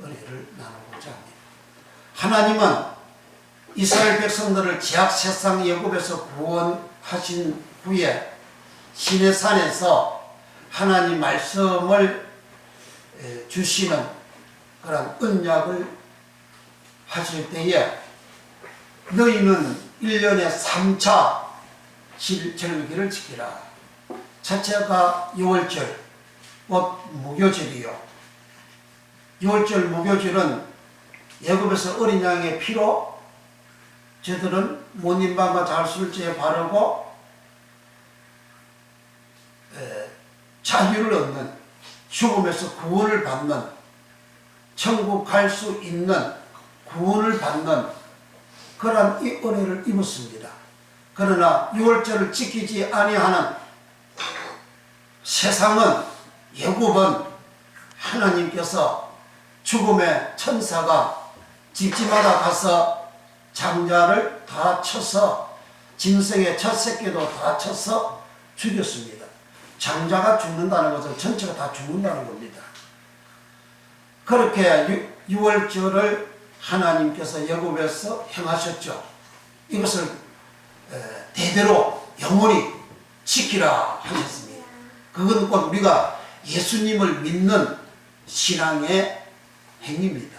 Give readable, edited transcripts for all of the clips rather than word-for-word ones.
은혜를 나누고자 합니다. 하나님은 이스라엘 백성들을 죄악 세상 애굽에서 구원하신 후에 시내산에서 하나님 말씀을 주시는 그런 언약을 하실 때에 너희는 1년에 3차 절기를 지키라. 첫째가 6월절, 무교절이요. 6월절 무교절은 애굽에서 어린 양의 피로 저들은 못님반과 잘술제에 바르고 자유를 얻는, 죽음에서 구원을 받는, 천국 갈 수 있는 구원을 받는 그러한 이 은혜를 입었습니다. 그러나 6월절을 지키지 아니하는 세상은, 애굽은 하나님께서 죽음의 천사가 집집마다 가서 장자를 다 쳐서, 짐승의 첫 새끼도 다 쳐서 죽였습니다. 장자가 죽는다는 것은 전체가 다 죽는다는 겁니다. 그렇게 6월절을 하나님께서 애굽에서 행하셨죠. 이것을 대대로 영원히 지키라 하셨습니다. 그건 곧 우리가 예수님을 믿는 신앙의 행위입니다.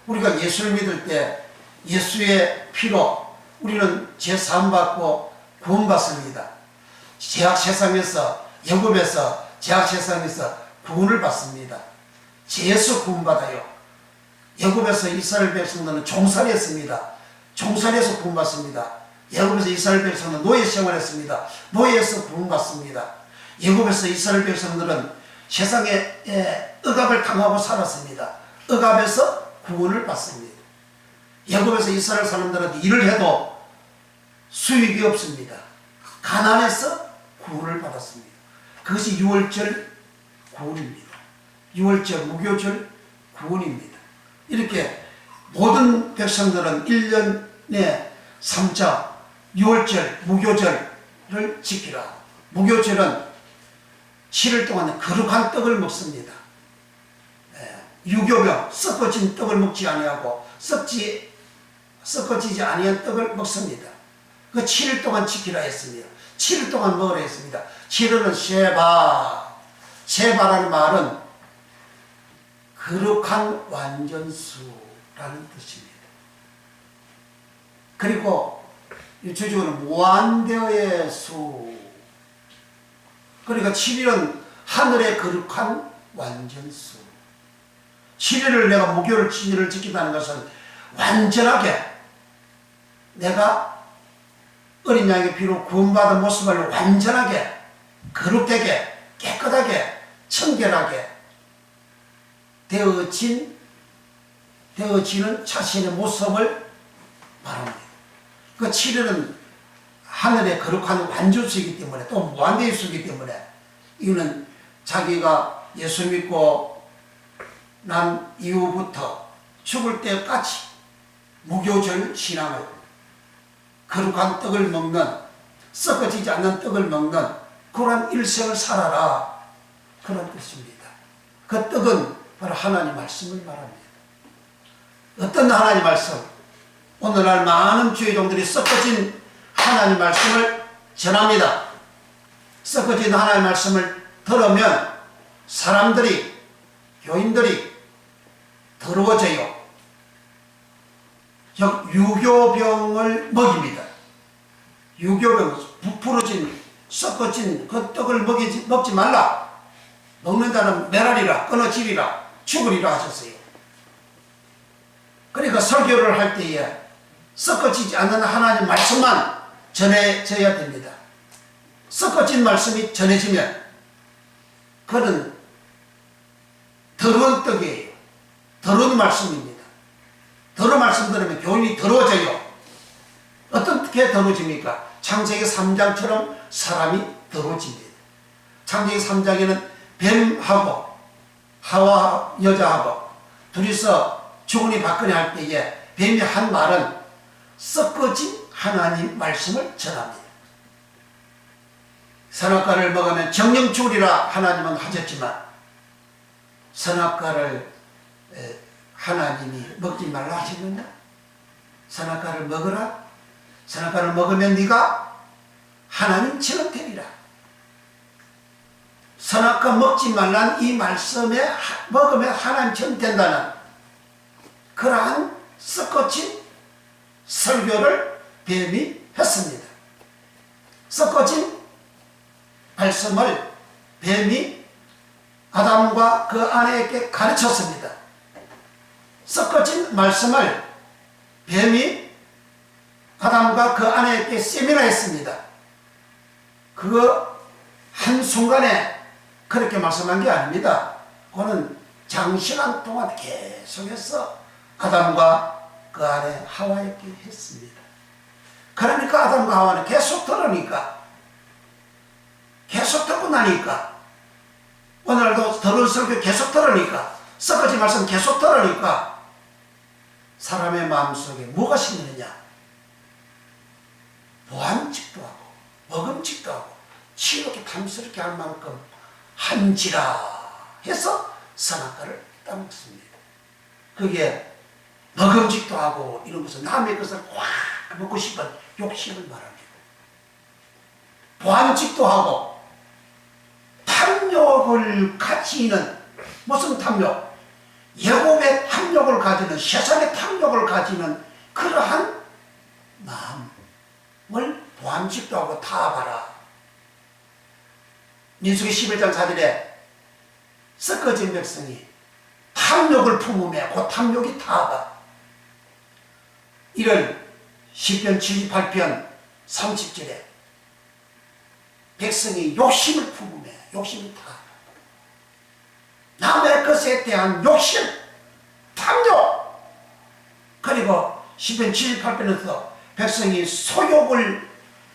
우리가 예수를 믿을 때 예수의 피로 우리는 죄사함받고 구원받습니다. 죄악 세상에서, 애굽에서 죄악 세상에서 구원을 받습니다. 죄에서 구원받아요. 애굽에서 이스라엘 백성들은 종살이했습니다. 종살이에서 구원받습니다. 애굽에서 이스라엘 백성들은 노예 생활했습니다. 노예에서 구원받습니다. 애굽에서 이스라엘 백성들은 세상에 억압을 당하고 살았습니다. 억압에서 구원을 받습니다. 애굽에서 이스라엘 사람들은 일을 해도 수익이 없습니다. 가난해서 구원을 받았습니다. 그것이 6월절 구원입니다. 6월절 무교절 구원입니다. 이렇게 모든 백성들은 1년에 3차 6월절 무교절을 지키라. 무교절은 7일 동안 거룩한 떡을 먹습니다. 유교병, 섞어진 떡을 먹지 아니하고 섞어지지 아니한 떡을 먹습니다. 그 7일 동안 지키라 했습니다. 7일 동안 먹으라 했습니다. 7일은 세바라는 말은 거룩한 완전수라는 뜻입니다. 그리고 주적으로 무한대의 수. 그러니까 7일은 하늘의 거룩한 완전수. 7일을 내가 무교를 7일을 지킨다는 것은 완전하게 내가 어린 양의 피로 구원받은 모습을 완전하게 거룩되게 깨끗하게 청결하게 되어지는 자신의 모습을 말합니다. 그 7일은 하늘의 거룩한 완전수이기 때문에 또 무한대의 수이기 때문에 이거는 자기가 예수 믿고 난 이후부터 죽을 때까지 무교절 신앙을, 거룩한 떡을 먹는, 썩어지지 않는 떡을 먹는 그런 일생을 살아라, 그런 뜻입니다. 그 떡은 바로 하나님 말씀을 말합니다. 어떤 하나님 말씀? 오늘날 많은 주의종들이 썩어진 하나님 말씀을 전합니다. 썩어진 하나님 말씀을 들으면 사람들이, 교인들이 더러워져요. 유교병을 먹입니다. 유교병, 부풀어진, 썩어진 그 떡을 먹지 말라. 먹는 자는 멸하리라, 끊어지리라, 죽으리라 하셨어요. 그러니까 설교를 할 때에 썩어지지 않는 하나님 말씀만 전해져야 됩니다. 썩어진 말씀이 전해지면 그는 더러운 떡이에요. 더러운 말씀입니다. 더러운 말씀 들으면 교인이 더러워져요. 어떻게 더러워집니까? 창세기 3장처럼 사람이 더러워집니다. 창세기 3장에는 뱀하고 하와 여자하고 둘이서 주거니 받거니 할 때에 뱀이 한 말은 썩어진 하나님 말씀을 전합니다. 선악과를 먹으면 정령 죽으리라 하나님은 하셨지만 선악과를 하나님이 먹지 말라 하시느냐? 선악과를 먹으라. 선악과를 먹으면 네가 하나님처럼 되리라. 선악과 먹지 말란 이 말씀에 먹으면 하나님처럼 된다는 그러한 썩어진 설교를 뱀이 했습니다. 썩어진 말씀을 뱀이 아담과 그 아내에게 가르쳤습니다. 썩어진 말씀을 뱀이 아담과 그 아내에게 세미나했습니다. 그거 한순간에 그렇게 말씀한 게 아닙니다. 그거는 장시간 동안 계속해서 아담과 그 아내 하와에게 했습니다. 그러니까 아담과 하와는 계속 들으니까, 계속 듣고 나니까, 오늘도 들은 설교 계속 들으니까, 썩어진 말씀 계속 들으니까 사람의 마음속에 뭐가 심느냐? 보암직도 하고 먹음직도 하고 치욕이 탐스럽게 할 만큼 한지라 해서 선악과를 따먹습니다. 그게 먹음직도 하고 이런 것은 남의 것을 확 먹고 싶은 욕심을 말합니다. 보암직도 하고 탐욕을 가지는, 무슨 탐욕? 예고의 탐욕을 가지는, 세상의 탐욕을 가지는 그러한 마음을 보암직도 하고 타봐라. 민수기 11장 4절에 썩어진 백성이 탐욕을 품으며 그 탐욕이 타봐. 이를 시편 78편 30절에 백성이 욕심을 품으며 욕심을 타봐. 남의 것에 대한 욕심, 탐욕. 그리고 시편 78편에서 백성이 소욕을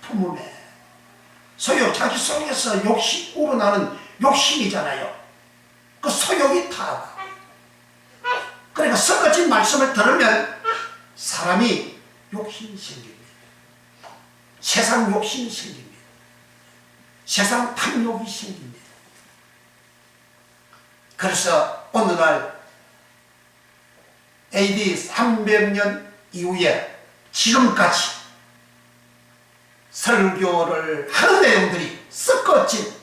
품으며, 소욕, 자기 속에서 욕심, 우러나는 욕심이잖아요. 그 소욕이 타봐. 그러니까 썩어진 말씀을 들으면 사람이 욕심이 생깁니다. 세상 욕심이 생깁니다. 세상 탐욕이 생깁니다. 그래서 오늘날 AD 300년 이후에 지금까지 설교를 하는 내용들이 썩어진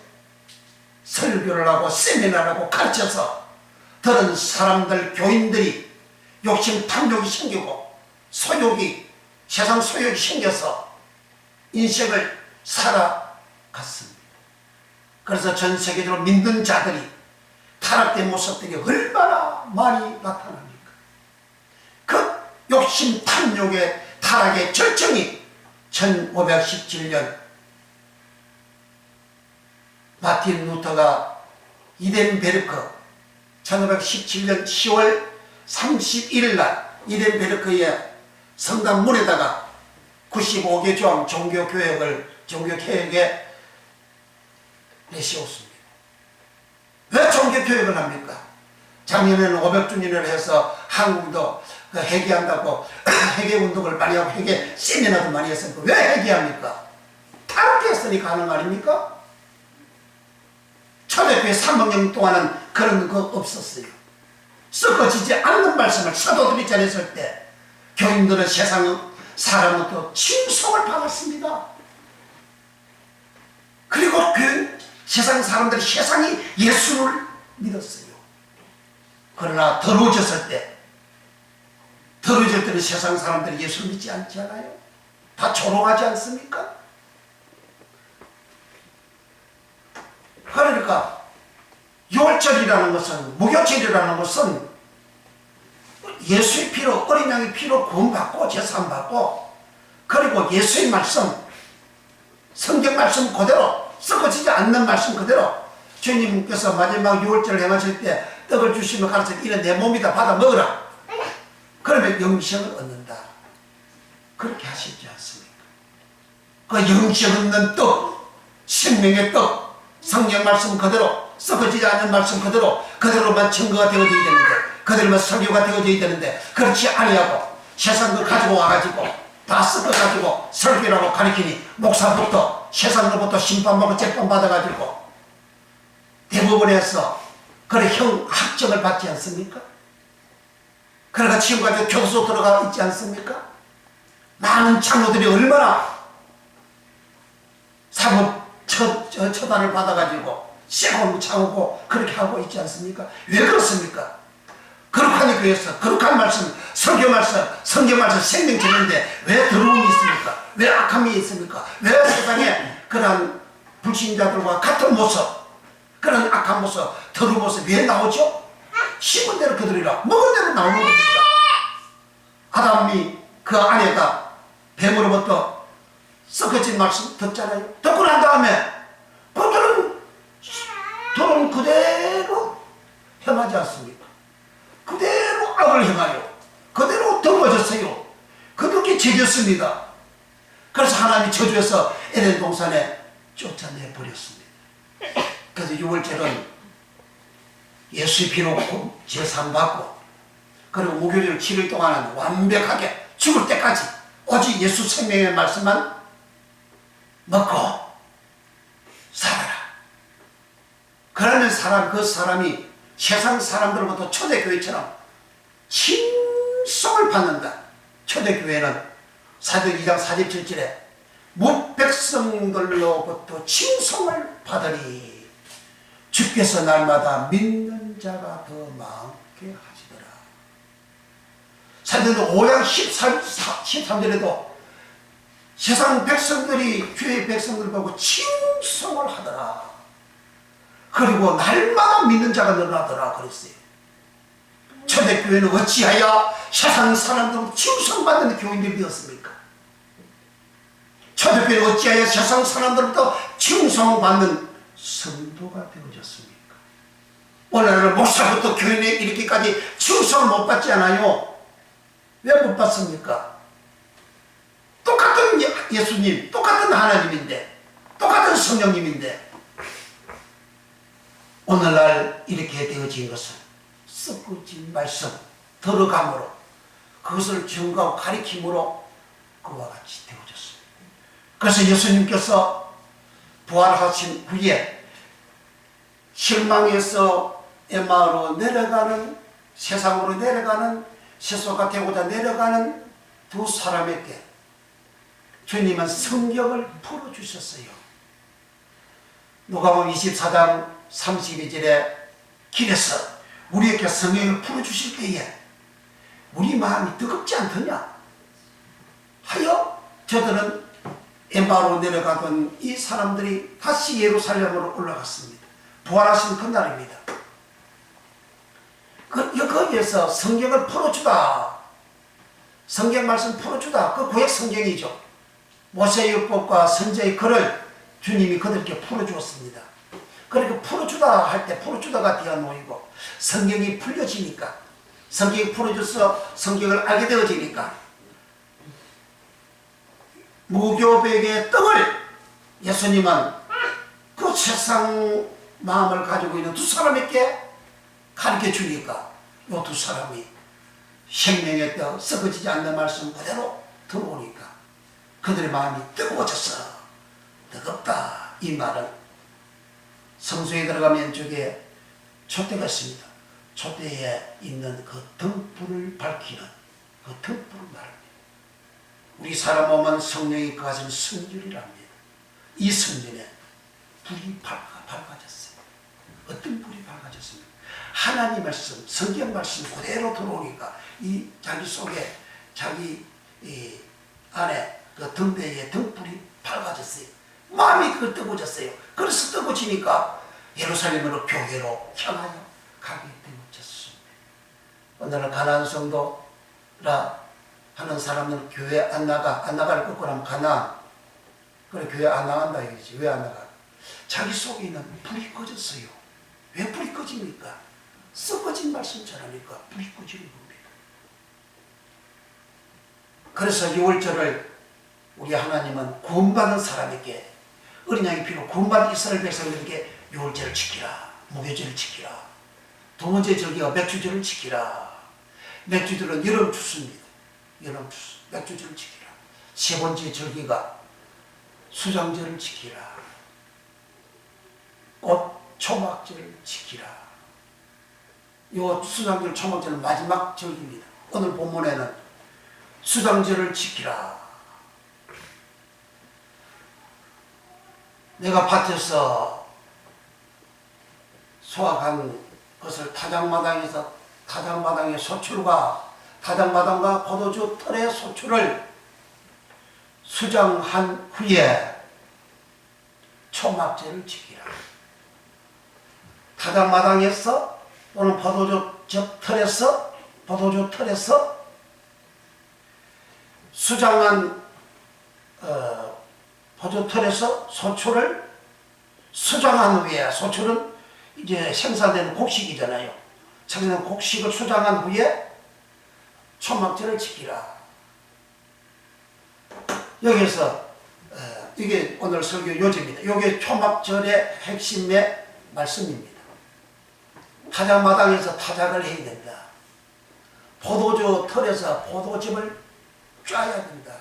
설교를 하고 세미나를 하고 가르쳐서 들은 사람들, 교인들이 욕심, 탐욕이 생기고 소욕이, 세상 소욕이 생겨서 인생을 살아갔습니다. 그래서 전 세계적으로 믿는 자들이 타락된 모습들이 얼마나 많이 나타납니까? 그 욕심, 탐욕의 타락의 절정이 1517년 마틴 루터가 이덴베르크, 1517년 10월 31일 날 이덴베르크의 성당 문에다가 95개 조항 종교개혁에 내세웠습니다. 왜 종교개혁을 합니까? 작년에는 500주년을 해서 한국도 회개한다고 회개운동을 많이 하고 회개 세미나도 많이 했으니까 왜 회개합니까? 타락했으니까 하는 말입니까? 초대교회 300년 동안은 그런 거 없었어요. 썩어지지 않는 말씀을 사도들이 전했을 때 교인들은 세상 사람으로부터 칭송을 받았습니다. 그리고 세상 사람들이 세상이 예수를 믿었어요. 그러나 더러워졌을 때는 세상 사람들이 예수를 믿지 않지 않아요? 다 조롱하지 않습니까? 그러니까 유월절이라는 것은, 무교절이라는 것은 예수의 피로, 어린 양의 피로 구원받고 제사함받고, 그리고 예수의 말씀, 성경 말씀 그대로, 썩어지지 않는 말씀 그대로, 주님께서 마지막 유월절을 행하실 때 떡을 주시며 가르쳐 이는 내 몸이다, 받아 먹으라. 그러면 영생을 얻는다. 그렇게 하시지 않습니까? 그 영생 얻는 떡, 생명의 떡, 성경 말씀 그대로, 썩어지지 않는 말씀 그대로만 증거가 되어져야 되는데, 그대로만 설교가 되어져야 되는데, 그렇지 아니하고 세상 거 가지고 와가지고 다 썩어가지고 설교라고 가르치니 목사부터 세상으로부터 심판받고 재판받아가지고 대법원에서 그래 형 학정을 받지 않습니까? 그러니까 지금까지 교도소 들어가 있지 않습니까? 많은 장로들이 얼마나 사법 처단을 받아가지고 시험 참고 그렇게 하고 있지 않습니까? 왜 그렇습니까? 거룩한 교회에서 거룩한 말씀, 성경 말씀 생명체인데 왜 더러움이 있습니까? 왜 악함이 있습니까? 왜 세상에 그런 불신자들과 같은 모습, 그런 악한 모습, 더러운 모습 왜 나오죠? 심은 대로 그들이라 먹은 대로 나오는 겁니다. 아담이 그 아내가 뱀으로부터 썩어진 말씀 듣잖아요. 듣고 난 다음에 그들은 그대로 행하지 않습니까? 그대로 악을 행하여 그대로 덮어졌어요. 그렇게 죄졌습니다. 그래서 하나님이 저주해서 에덴 동산에 쫓아내 버렸습니다. 그래서 6월절은 예수의 피로 제사받고 그리고 무교절 7일 동안은 완벽하게 죽을 때까지 오직 예수 생명의 말씀만 먹고 살아라. 그러면 그 사람이 세상 사람들로부터 초대교회처럼 칭송을 받는다. 초대교회는 사도행 2장 47절에 무백성들로부터 칭송을 받으니 주께서 날마다 믿는 자가 더 많게 하시더라. 사도행 5장 13절에도 세상 백성들이 교회 백성들 보고 칭송을 하더라. 그리고 날마다 믿는 자가 늘어나더라 그랬어요. 초대교회는 어찌하여 세상 사람들은 칭송받는 교인들이 되었습니까? 초대교회는 어찌하여 세상 사람들부터 칭송받는 성도가 되어졌습니까? 오늘날은 목사부터 교인에 이렇게까지 칭송을 못 받지 않아요. 왜 못 받습니까? 똑같은 예수님, 똑같은 하나님인데, 똑같은 성령님인데 오늘날 이렇게 되어진 것은 썩어진 말씀, 들어감으로 그것을 증거하고 가리킴으로 그와 같이 되어졌습니다. 그래서 예수님께서 부활하신 후에 실망해서 엠마오로 내려가는, 세상으로 내려가는, 세속가 되고자 내려가는 두 사람에게 주님은 성경을 풀어주셨어요. 누가복음 24장 32절에 길에서 우리에게 성경을 풀어주실 때에 우리 마음이 뜨겁지 않더냐 하여 저들은 엠마오로 내려가던 이 사람들이 다시 예루살렘으로 올라갔습니다. 부활하신 그날입니다. 거기에서 성경을 풀어주다, 성경 말씀 풀어주다, 그 구약 성경이죠. 모세율법과 선지의 글을 주님이 그들께 풀어주었습니다. 그러니까 풀어주다 할 때 풀어주다가 되어 놓이고 성경이 풀려지니까, 성경이 풀어줘서 성경을 알게 되어지니까 무교백의 떡을 예수님은 그 세상 마음을 가지고 있는 두 사람에게 가르쳐 주니까 이 두 사람이 생명의 떡, 썩어지지 않는 말씀 그대로 들어오니까 그들의 마음이 뜨거워졌어. 뜨겁다. 이 말은 성소에 들어가면 저게 촛대가 있습니다. 촛대에 있는 그 등불을 밝히는 그 등불을 말합니다. 우리 사람 몸은 성령이 가진 성전이랍니다. 이 성전에 불이 밝아졌어요. 어떤 불이 밝아졌습니까? 하나님 말씀, 성경 말씀 그대로 들어오니까 이 자기 속에, 자기 이 안에 그 등대에 등불이 밝아졌어요. 마음이 그걸 뜨거워졌어요. 그래서 뜨거워지니까 예루살렘으로 교회로 향하여 가게 되어졌습니다. 오늘은 가나안 성도라 하는 사람은 교회 안 나갈 것 거라면 가나안. 그래, 교회 안 나간다 이거지. 왜 안 나가? 자기 속에 있는 불이 꺼졌어요. 왜 불이 꺼집니까? 썩어진 말씀 전하니까 불이 꺼지는 겁니다. 그래서 6월절을 우리 하나님은 구원받은 사람에게, 어린 양의 피로 구원받은 이스라엘 백성들에게 6월절을 지키라, 무교절을 지키라. 두 번째 절기가 맥주절을 지키라. 맥주절은 여름 주스입니다. 여름 주스, 맥주절을 지키라. 세 번째 절기가 수장절을 지키라. 꽃 초막절을 지키라. 이 수장절, 초막절은 마지막 절기입니다. 오늘 본문에는 수장절을 지키라. 내가 밭에서 수확한 것을 타작마당의 소출과 타작마당과 포도주 털의 소출을 수정한 후에 초막제를 지키라. 타작마당에서 또는 포도주 털에서 수정한 포도주 털에서 소출을 수정한 후에, 소출은 이제 생산되는 곡식이잖아요. 생산된 곡식을 수정한 후에 초막제를 지키라. 여기서 이게 오늘 설교 요지입니다. 이게 초막절의 핵심의 말씀입니다. 타작마당에서 타작을 해야 된다. 포도주 털에서 포도즙을 짜야 된다.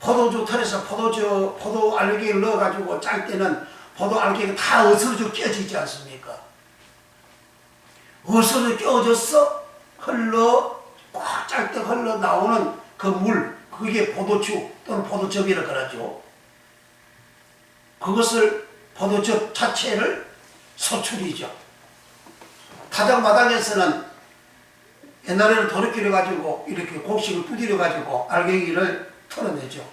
포도주 털에서 포도 알갱이를 넣어가지고 짤 때는 포도 알갱이가 다 어스러져 껴지지 않습니까? 어스러져 껴져서 꽉 짤 때 흘러나오는 그 물, 그게 포도주 또는 포도즙이라 그러죠. 그것을 포도즙 자체를 소출이죠. 타작마당에서는 옛날에는 도르키를 가지고 이렇게 곡식을 두드려 가지고 알갱이를 털어내죠.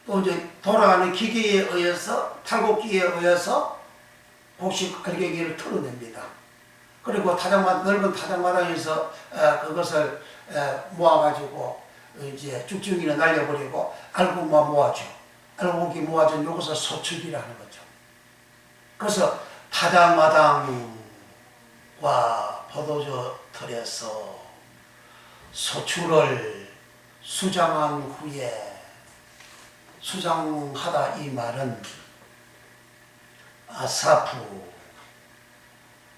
또 이제 돌아가는 기계에 의해서, 탈곡기에 의해서 곡식 알갱이를 털어냅니다. 그리고 넓은 타작마당에서 그것을 모아가지고 이제 쭉쭉이는 날려버리고 알곡만 모아줘. 알곡이 모아준 이것을 소출이라는 거죠. 그래서 타작마당과 포도주 털에서 소출을 수정한 후에, 수정하다 이 말은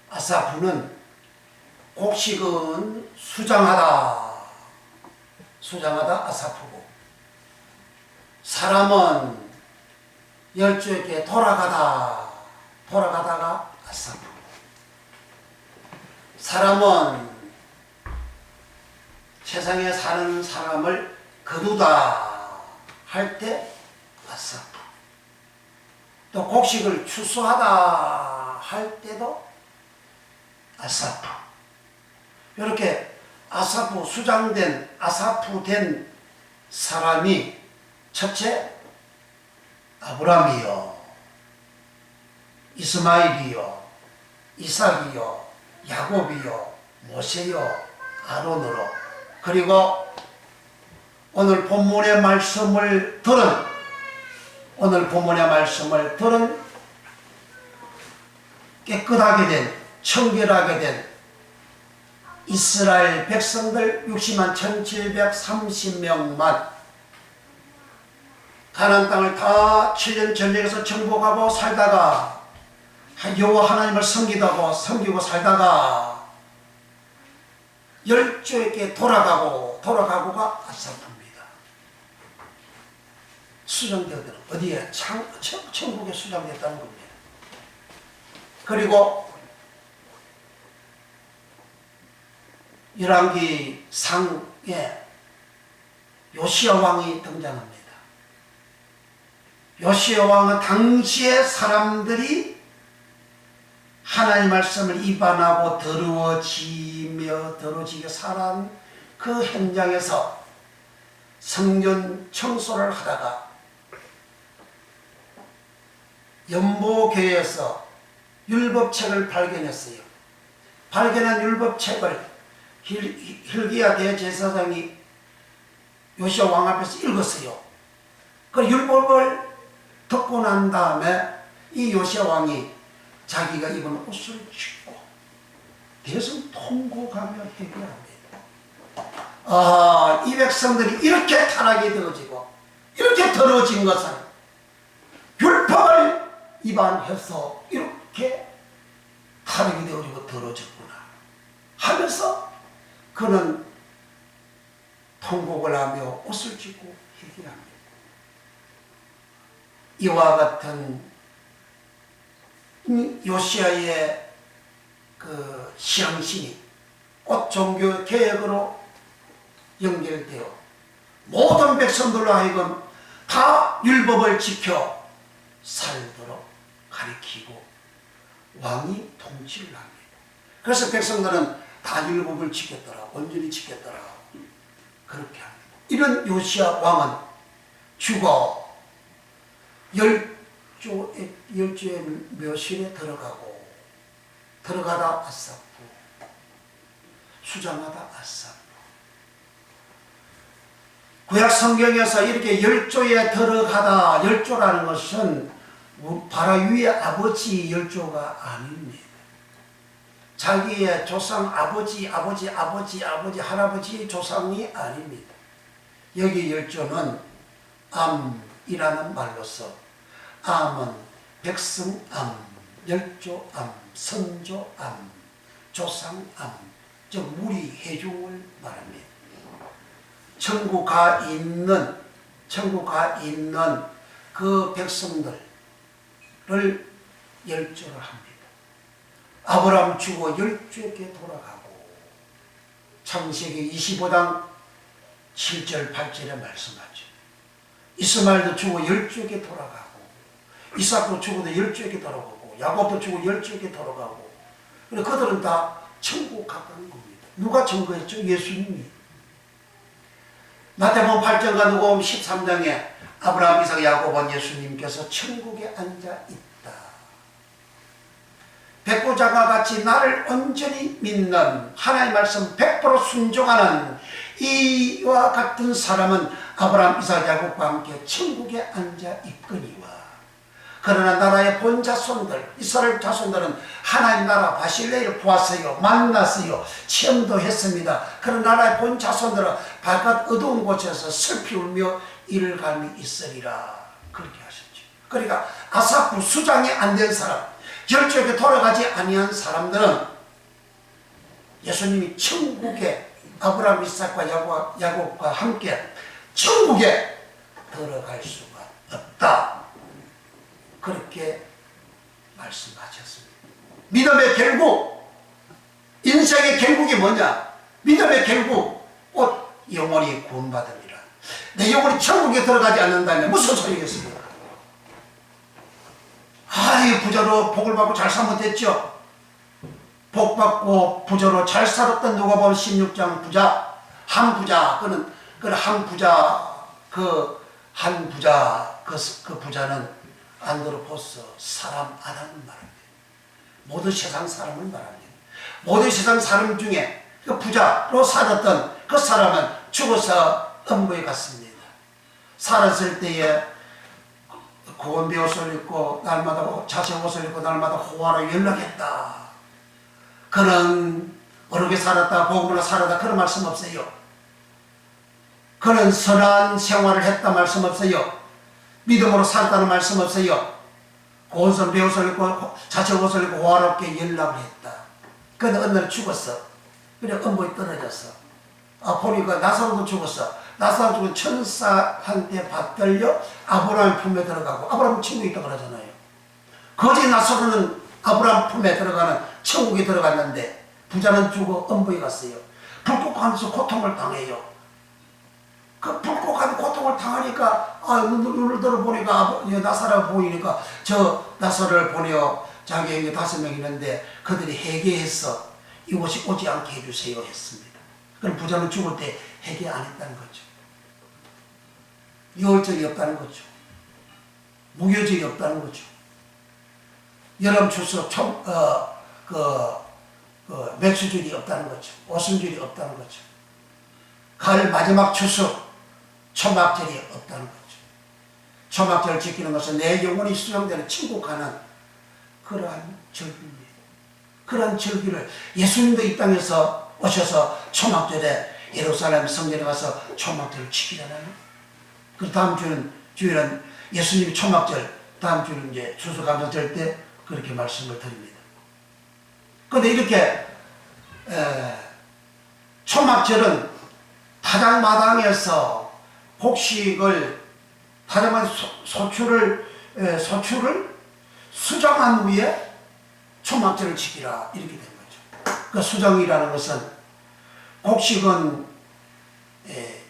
아사프는 곡식은 수정하다 아사프고, 사람은 열주에게 돌아가다가 아사프. 사람은 세상에 사는 사람을 거두다 할 때 아사프. 또 곡식을 추수하다 할 때도 아사프. 이렇게 아사프된 사람이 첫째 아브라함이요, 이스마일이요, 이삭이요, 야곱이요, 모세요, 아론으로, 그리고 오늘 본문의 말씀을 들은 깨끗하게 된, 청결하게 된 이스라엘 백성들 60만 1730명만 가나안 땅을 다 7년 전쟁에서 정복하고 살다가 여호와 하나님을 섬기고 살다가 열조에게 돌아가고가 아사프입니다. 수정되었다는, 어디에? 천국에 수정됐다는 겁니다. 그리고 열왕기 상에 요시야 왕이 등장합니다. 요시야 왕은 당시의 사람들이 하나님의 말씀을 위반하고 더러워지게 살아온 그 현장에서 성전 청소를 하다가 연보교회에서 율법책을 발견했어요. 발견한 율법책을 hil기야 대제사장이 요시야 왕 앞에서 읽었어요. 그 율법을 듣고 난 다음에 이 요시야 왕이 자기가 입은 옷을 찢고 대성 통곡하며 회개합니다. 이 백성들이 이렇게 타락이 되어지고 이렇게 더러워진 것은 율법을 위반해서 이렇게 타락이 되어지고 더러워졌구나 하면서 그는 통곡을 하며 옷을 찢고 회개합니다. 이와 같은 요시야의 그 시향심이 곧 종교 개혁으로 연결되어 모든 백성들로 하여금 다 율법을 지켜 살도록 가리키고 왕이 통치를 합니다. 그래서 백성들은 다 율법을 지켰더라, 온전히 지켰더라, 그렇게 합니다. 이런 요시야 왕은 죽어 열조의 묘실에 들어가다 아사프, 수장하다 아사프. 구약 성경에서 이렇게 열조에 들어가다, 열조라는 것은 바라위의 아버지 열조가 아닙니다. 자기의 조상 아버지, 할아버지 조상이 아닙니다. 여기 열조는 암이라는 말로서, 암은 백성암, 열조암, 선조암, 조상암, 즉 무리 회중을 말합니다. 천국 가 있는 그 백성들을 열조를 합니다. 아브라함 죽어 열조에게 돌아가고, 창세기 25장 7절 8절에 말씀하죠. 이스마엘도 죽어 열조에게 돌아가고, 이삭도 죽어도 열조에게 돌아가고, 야곱도 죽어 열조에게 돌아가고, 그들은 다 천국 가까운 겁니다. 누가 증거했죠? 예수님이. 마태복음 8장과 누가복음 13장에 아브라함, 이삭, 야곱은 예수님께서 천국에 앉아 있다. 백부장과 같이 나를 온전히 믿는, 하나님의 말씀 100% 순종하는 이와 같은 사람은 아브라함, 이삭, 야곱과 함께 천국에 앉아 있거니와. 그러나 나라의 본 자손들, 이스라엘 자손들은 하나님 나라 바실레를 보았어요. 만났어요. 체험도 했습니다. 그러나 나라의 본 자손들은 바깥 어두운 곳에서 슬피 울며 이를 갈미 있으리라. 그렇게 하셨죠. 그러니까 아사프 수장이 안 된 사람, 열조에게 돌아가지 아니한 사람들은 예수님이 천국에 아브라함, 이삭과 야곱과 함께 천국에 들어갈 수가 없다. 그렇게 말씀하셨습니다. 믿음의 결국, 인생의 결국이 뭐냐? 믿음의 결국, 곧 영원히 구원받으리라. 내 영혼이 천국에 들어가지 않는다면 무슨 소리겠습니까? 아이, 부자로 복을 받고 잘 살면 됐죠. 복 받고 부자로 잘 살았던 누가복음 16장 부자, 한 부자, 한 부자, 그 부자는 안드로포스, 사람 아라는 말입니다. 모든 세상 사람을 말합니다. 모든 세상 사람 중에 그 부자로 살았던 그 사람은 죽어서 음부에 갔습니다. 살았을 때에 고운 베옷을 입고 날마다 자색 옷을 입고 날마다 호화로 연락했다. 그는 어렵게 살았다, 복음으로 살았다, 그런 말씀 없어요. 그는 선한 생활을 했다 말씀 없어요. 믿음으로 살았다는 말씀 없어요. 고운 베옷을 입고 자색 옷을 입고 호화롭게 연락을 했다. 그런데 어느 날 죽었어. 그래 음부에 떨어졌어. 보니까 나사로도 죽었어. 나사로 죽은 천사한테 받들려 아브라함 품에 들어가고, 아브라함 천국에 있다 그러잖아요. 거지 나사로는 아브라함 품에 들어가는 천국에 들어갔는데 부자는 죽어 음부에 갔어요. 불국하면서 고통을 당해요. 그 불국한 고통을 당하니까 눈을 들어보니까 나사로가 보이니까 저 나사로를 보내어 자기 형제 5명 있는데 그들이 회개해서 이곳이 오지 않게 해주세요 했습니다. 그럼 부자는 죽을 때 회개 안 했다는 거죠. 유월절이 없다는 거죠. 무교절이 없다는 거죠. 여름 추석 맥수절이 없다는 거죠. 오순절이 없다는 거죠. 가을 마지막 추석 초막절이 없다는 거죠. 초막절을 지키는 것은 내 영혼이 수용되는 천국 가는 그러한 절기입니다. 그러한 절기를 예수님도 이 땅에서 오셔서 초막절에 예루살렘 성전에 가서 초막절을 지키잖아요. 그 다음 주일은 예수님이 초막절, 다음 주는 이제 추수감사절 때 그렇게 말씀을 드립니다. 그런데 이렇게 초막절은 타작마당에서 곡식을 타작한 소출을 수정한 후에 초막절을 지키라 이렇게 된 거죠. 그 수정이라는 것은 곡식은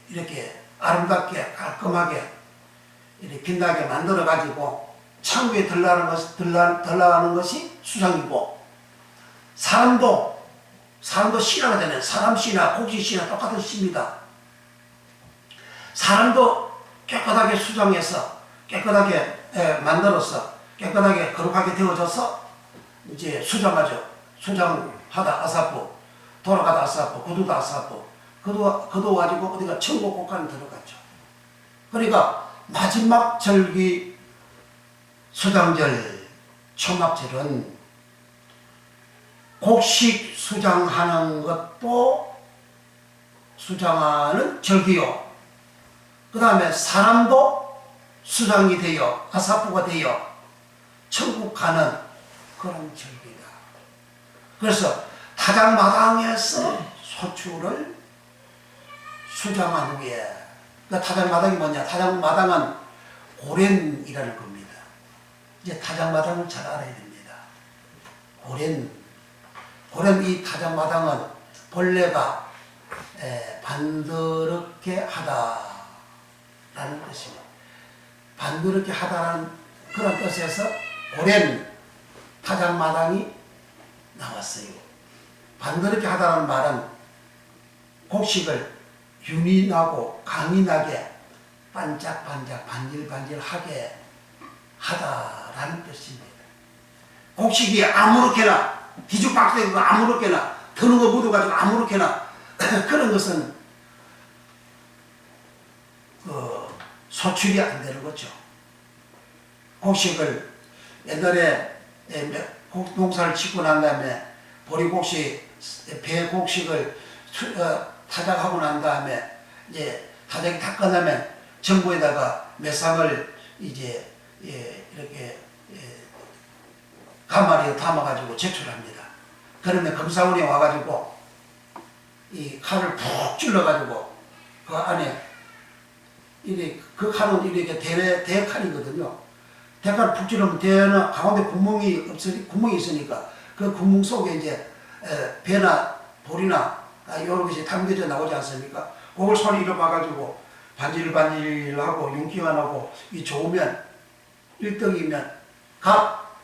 이렇게 아름답게 깔끔하게 이렇게 빛나게 만들어 가지고 창고에 들어가는 것이 수상이고, 사람도 씨라고 되는 사람 씨나 곡식 씨나 똑같은 씨입니다. 사람도 깨끗하게 수정해서 깨끗하게 만들어서 깨끗하게 거룩하게 되어져서 이제 수정하죠. 수정하다 아사프, 돌아가다 아사프, 거두다 아사프, 거두 가지고 어디가 천국 곳간에 들어갔죠. 그러니까 마지막 절기 수장절, 초막절은 곡식 수장하는 것도 수장하는 절기요. 그 다음에 사람도 수장이 되어 아사프가 되어 천국 가는 그런 절기다. 그래서 타작마당에서 소출을 수장한 후에, 그 타작마당이 뭐냐? 타작마당은 고렌이라는 겁니다. 이제 타작마당을 잘 알아야 됩니다. 고렌 이 타작마당은 본래가 반드럽게 하다라는 뜻입니다. 반드럽게 하다라는 그런 뜻에서 고렌 타작마당이 나왔어요. 반드럽게 하다라는 말은 곡식을 윤이 나고 강이 나게 반짝반짝 반질반질하게 하다라는 뜻입니다. 곡식이 아무렇게나 뒤죽박죽이고 아무렇게나 드는 거 묻어가지고 아무렇게나 그런 것은 소출이 안 되는 거죠. 곡식을 옛날에 농사를 짓고 난 다음에 보리곡식, 배곡식을 타작하고 난 다음에 이제 타작이 다 끝나면 전부에다가 매상을 이제 이렇게 가마리에 담아가지고 제출합니다. 그러면 검사원이 와가지고 이 칼을 푹 찔러가지고 그 안에 그 칼은 이렇게 대칼이거든요. 대칼을 푹 찔러면 대는 가운데 구멍이 있으니까 그 구멍 속에 이제 배나 볼이나 이런 것이 담겨져 나오지 않습니까? 그걸 손에 이뤄봐가지고 반질반질하고 윤기가 나고 이 좋으면 1덕이면 갑,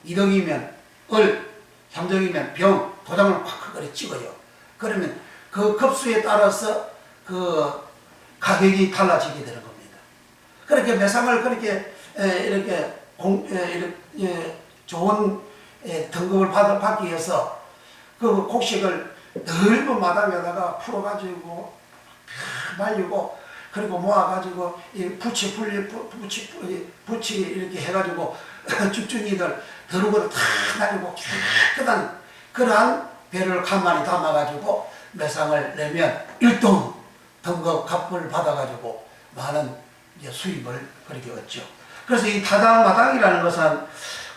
2덕이면 을, 3덕이면 병, 도장을 콱 그래 찍어요. 그러면 그 급수에 따라서 그 가격이 달라지게 되는 겁니다. 그렇게 매상을 그렇게 이렇게 좋은 등급을 받기 위해서 그 곡식을 넓은 마당에다가 풀어가지고 말리고 그리고 모아가지고 부치 이렇게 해가지고 쭉쭉이들 더루고를 다 날리고 깨끗한 그러한 배를 가만히 담아가지고 매상을 내면 1등 등급 값을 받아가지고 많은 이제 수입을 그렇게 얻죠. 그래서 이 타작마당이라는 것은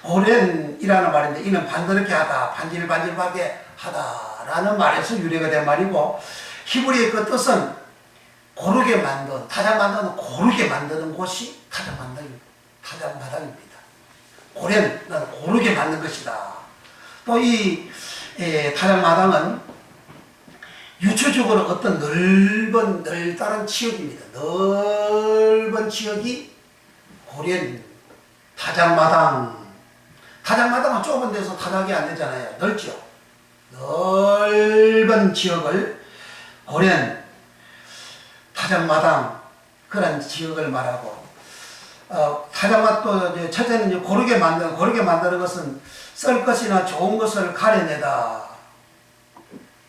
고렌이라는 말인데, 이는 반드럽게 하다, 반질반질하게 하다라는 말에서 유래가 된 말이고, 히브리의 그 뜻은 고르게 만든, 타작마당은 고르게 만드는 곳이 타작마당입니다. 고렌은 고르게 만든 것이다. 또 이 타작마당은 유추적으로 어떤 넓다른 지역입니다. 넓은 지역이 고렌, 타작마당은 좁은 데서 타작이 안 되잖아요. 넓죠. 넓은 지역을 고렌, 타작마당 그런 지역을 말하고, 타작마도 첫째는 고르게 만드는 것은 썰 것이나 좋은 것을 가려내다.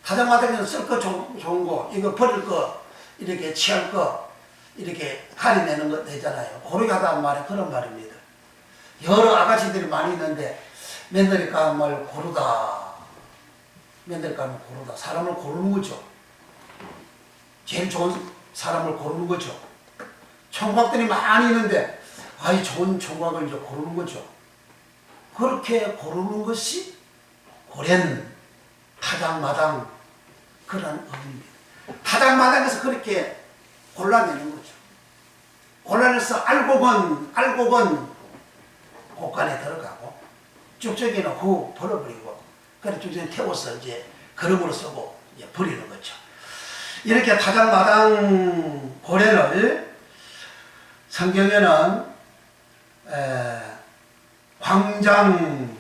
타작마당에서 쓸 거 좋은 거, 이거 버릴 거, 이렇게 취할 거, 이렇게 가려내는 거 되잖아요. 고르게 하다는 말이 그런 말입니다. 여러 아가씨들이 많이 있는데, 며느리 감을 고르다. 며느리 감을 고르다. 사람을 고르는 거죠. 제일 좋은 사람을 고르는 거죠. 총각들이 많이 있는데, 아이, 좋은 총각을 이제 고르는 거죠. 그렇게 고르는 것이 고렌, 타작마당, 그런 의미입니다. 타작마당에서 그렇게 골라내는 거죠. 골라내서 알곡은 곡간에 들어가고, 쭉쭉이는 후 버려버리고, 그래 쭉쭉이 태워서 이제 거름으로 쓰고 이제 버리는 거죠. 이렇게 타작마당 고래를 성경에는 광장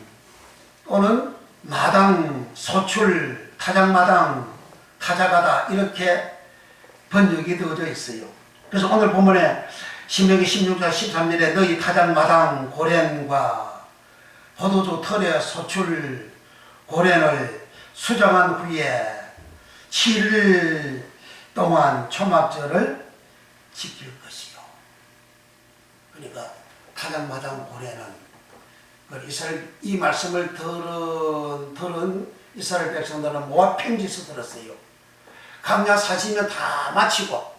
또는 마당, 소출, 타작마당, 타작하다 이렇게 번역이 되어져 있어요. 그래서 오늘 본문에 신명기 16장 13절에 너희 타작마당 고랜과 포도주 털에 소출 고랜을 수정한 후에 7일 동안 초막절을 지킬 것이요. 그러니까 타작마당 고래는 이 말씀을 들은 이스라엘 백성들은 모압 평지에서 들었어요. 광야 40년 다 마치고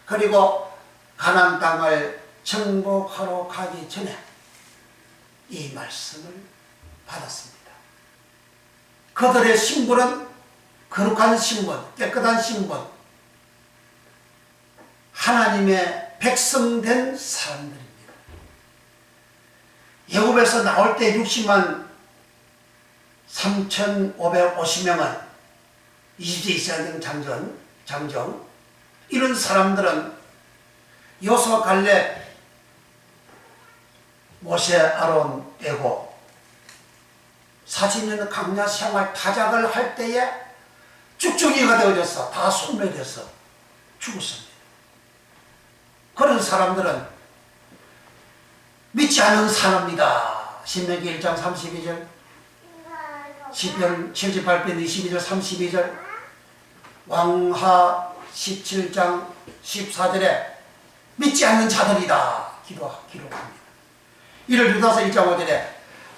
그리고 가나안 땅을 정복하러 가기 전에 이 말씀을 받았습니다. 그들의 신분은 거룩한 신분, 깨끗한 신분, 하나님의 백성된 사람들입니다. 애굽에서 나올 때 60만 3,550명은 이집트 이스라엘 장정 이런 사람들은 여호수아 갈렙 모세 아론 빼고 40년 광야 생활 타작을 할 때에 쭉쭉이가 되어져서 다 소멸돼서 죽었습니다. 그런 사람들은 믿지 않는 사람이다. 신명기 1장 32절, 시편 78편 22절 32절, 왕하 17장 14절에 믿지 않는 자들이다 기록합니다. 이를 유다서 1장 5절에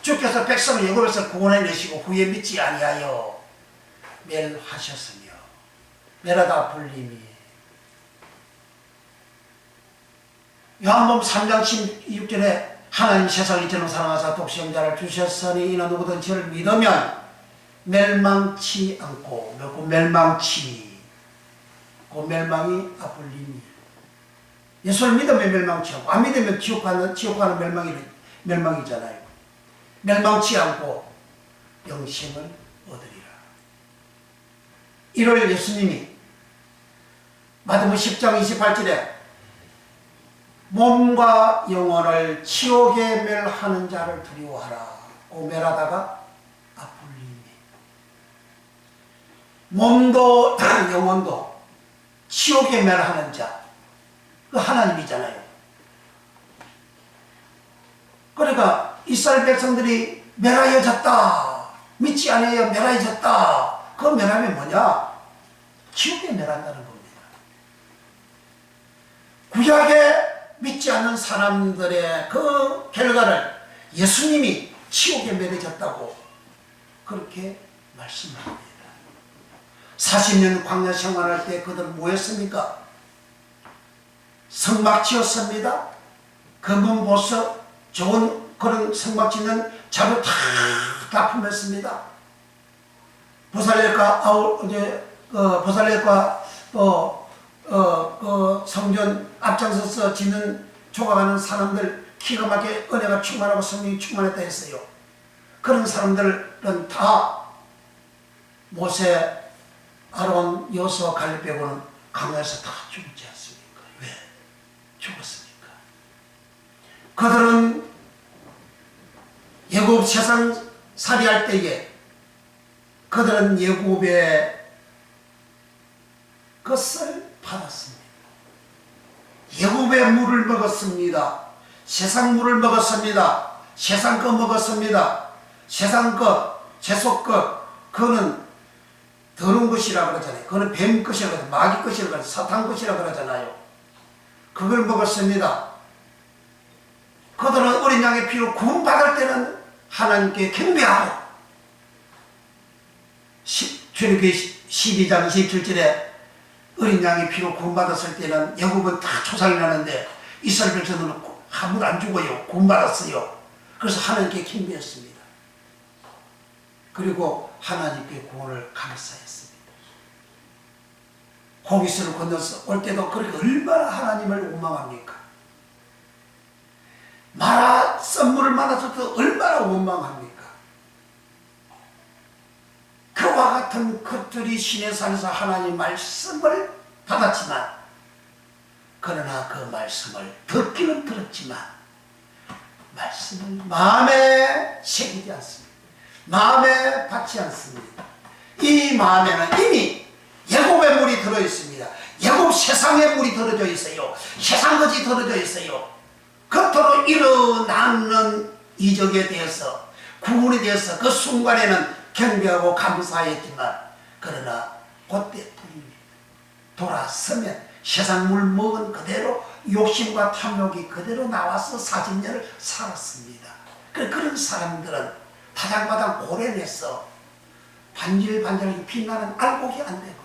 주께서 백성을 애굽에서 구원해 내시고 후에 믿지 아니하여 멸하셨으며 멸하다 불림이. 요한복음 3장 16절에 하나님 세상을 이처럼 사랑하사 독생자를 주셨으니 이는 누구든 저를 믿으면 멸망치 않고 그 멸망이 불림이. 예수를 믿으면 멸망치 않고 안 믿으면 지옥 가는 멸망이잖아요. 멸망치 않고 영생을 얻으리라. 이를 예수님이 마태복음 10장 28절에 몸과 영혼을 지옥에 멸하는 자를 두려워하라. 고 멸하다가 아플림이. 몸도 영혼도 지옥에 멸하는 자, 그 하나님이잖아요. 그러니까 이스라엘 백성들이 멸하여졌다, 믿지 않아요 멸하여졌다. 그 멸함이 뭐냐? 지옥에 멸한다는 겁니다. 구약에 믿지 않는 사람들의 그 결과를 예수님이 지옥에 멸해졌다고 그렇게 말씀합니다. 40년 광야 생활할 때 그들 뭐했습니까? 성막 지었습니다. 금은 보석 좋은 그런 성막 짓는 자료 다 품었습니다. 보살렛과 성전 앞장서서 짓는 조각하는 사람들 기가 막히게 은혜가 충만하고 성령이 충만했다 했어요. 그런 사람들은 다 모세, 아론, 여호수아, 갈렙 빼고는 광야에서 다 죽지 않습니까? 왜 죽었습니까? 그들은 애굽 세상 살이할 때에 그들은 애굽의 것을 받았습니다. 애굽의 물을 먹었습니다. 세상 물을 먹었습니다. 세상 것 먹었습니다. 세상 것, 세속 것, 그거는 더러운 것이라 그러잖아요. 그거는 뱀 것이라 그러잖아요. 마귀 것이라 그러잖아요. 사탄 것이라 그러잖아요. 그걸 먹었습니다. 그들은 어린 양의 피로 구원받을 때는 하나님께 경배하고 출애굽기 12장 27절에 어린 양의 피로 구원받았을 때는 애굽은 다 초상이 나는데 이스라엘 백성들은 아무도 안 죽어요. 구원받았어요. 그래서 하나님께 경배했습니다. 그리고 하나님께 구원을 감사했습니다. 호기스를 건너서 올 때도 그렇게 얼마나 하나님을 원망합니까? 마라 썸물을 만났을 때 얼마나 원망합니까? 그와 같은 것들이 시내산에서 하나님 말씀을 받았지만 그러나 그 말씀을 듣기는 들었지만 말씀을 마음에 새기지 않습니다. 마음에 받지 않습니다. 이 마음에는 이미 예고의 물이 들어있습니다. 예고 세상의 물이 들어져 있어요. 세상것이 들어져 있어요. 겉으로 일어나는 이적에 대해서 구원에 대해서 그 순간에는 경배하고 감사했지만 그러나 그때 돌아서면 세상 물 먹은 그대로 욕심과 탐욕이 그대로 나와서 40년을 살았습니다. 그런 사람들은 타작마당 고래내서 반질반질하게 빛나는 알곡이 안 되고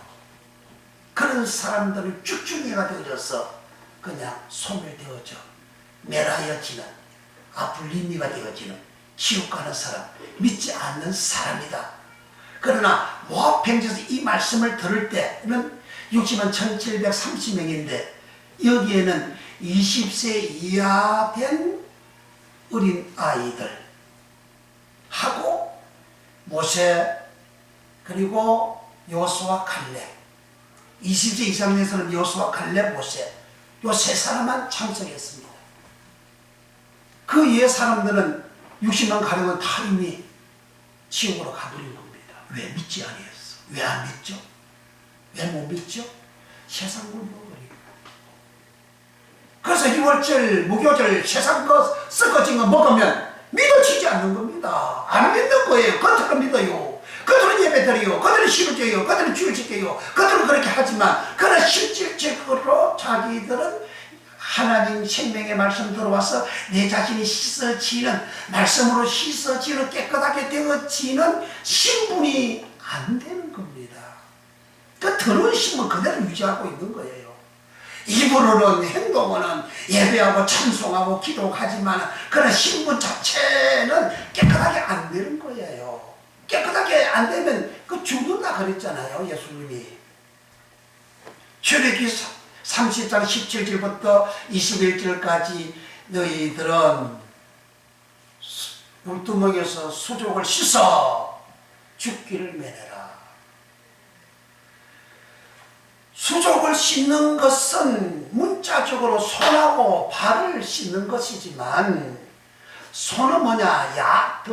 그런 사람들은 쭉쭉이가 되어져서 그냥 소멸되어져 멸하여지는 아플리미가 되어지는 지옥 가는 사람, 믿지 않는 사람이다. 그러나 모압행전에서 이 말씀을 들을 때는 60만 1730명인데 여기에는 20세 이하 된 어린 아이들 하고 모세 그리고 여호수아 칼렙 20세 이상에서는 여호수아 칼렙 모세 요 세 사람만 참석했습니다. 그 이외 사람들은 60만 가량은 다 이미 지옥으로 가버린 겁니다. 왜 믿지 아니했어? 왜 안 믿죠? 왜 못 믿죠? 세상 걸 먹으니까. 그래서 6월절, 무교절 세상 거 썩어진 거 먹으면 믿어지지 않는 겁니다. 안 믿는 거예요. 겉으로 믿어요. 겉으로 예배드려요. 겉으로 시를 줘요. 겉으로 주를 지켜요. 겉으로 그렇게 하지만 그러나 실질적으로 자기들은 하나님 생명의 말씀 들어와서 내 자신이 씻어지는 말씀으로 씻어지는 깨끗하게 되어지는 신분이 안 되는 겁니다. 그 더러운 신분 그대로 유지하고 있는 거예요. 입으로는 행동은 예배하고 찬송하고 기도하지만 그런 신분 자체는 깨끗하게 안 되는 거예요. 깨끗하게 안 되면 그 죽는다 그랬잖아요. 예수님이. 출애굽기 30장 17절부터 21절까지 너희들은 물두멍에서 수족을 씻어 죽기를 면해라. 수족을 씻는 것은 문자적으로 손하고 발을 씻는 것이지만 손은 뭐냐? 야드.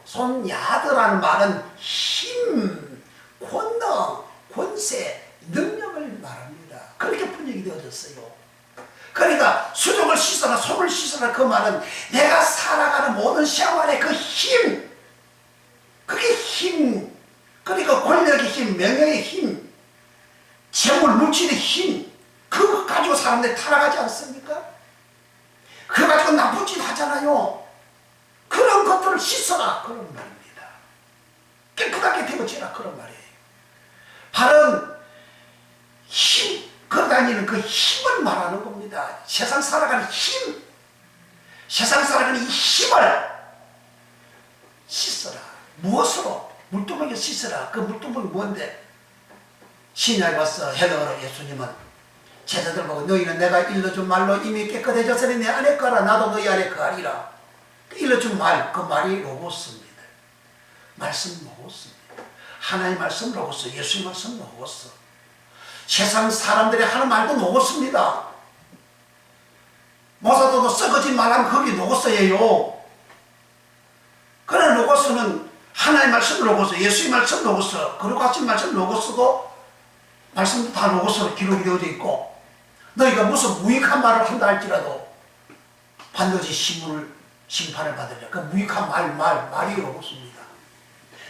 손 야드라는 말은 힘, 권능, 권세, 능력을 말합니다. 그렇게 번역이 되어졌어요. 그러니까 수족을 씻어라, 손을 씻어라 그 말은 내가 살아가는 모든 생활의 그 힘, 그게 힘, 그러니까 권력의 힘, 명예의 힘, 재물, 물질의 힘, 그거 가지고 사람들이 타락하지 않습니까? 그거 가지고 나쁜 짓 하잖아요. 그런 것들을 씻어라 그런 말입니다. 깨끗하게 되어지라 그런 말이에요. 발은 힘, 걸어다니는 그 힘을 말하는 겁니다. 세상 살아가는 힘, 세상 살아가는 이 힘을 씻어라. 무엇으로? 물두멍에 씻어라. 그 물두멍이 뭔데? 신약에 와서 해석으로 예수님은 제자들 보고 너희는 내가 일러준 말로 이미 깨끗해졌으니 내 안에 거라 나도 너희 안에 거하리라. 일러준 말, 그 말이 로고스입니다. 말씀 로고스입니다. 하나님의 말씀 로고스, 예수의 말씀 로고스. 세상 사람들이 하는 말도 로고스입니다. 모사도도 썩어진 말하면 거기 로고스예요. 그런 로고스는 하나님의 말씀 로고스, 예수의 말씀 로고스, 그리고 같이 말씀 로고스도 말씀도 다 로고스로 기록이 되어져 있고 너희가 무슨 무익한 말을 한다 할지라도 반드시 심판을 받으리라. 그 무익한 말이 로고스입니다.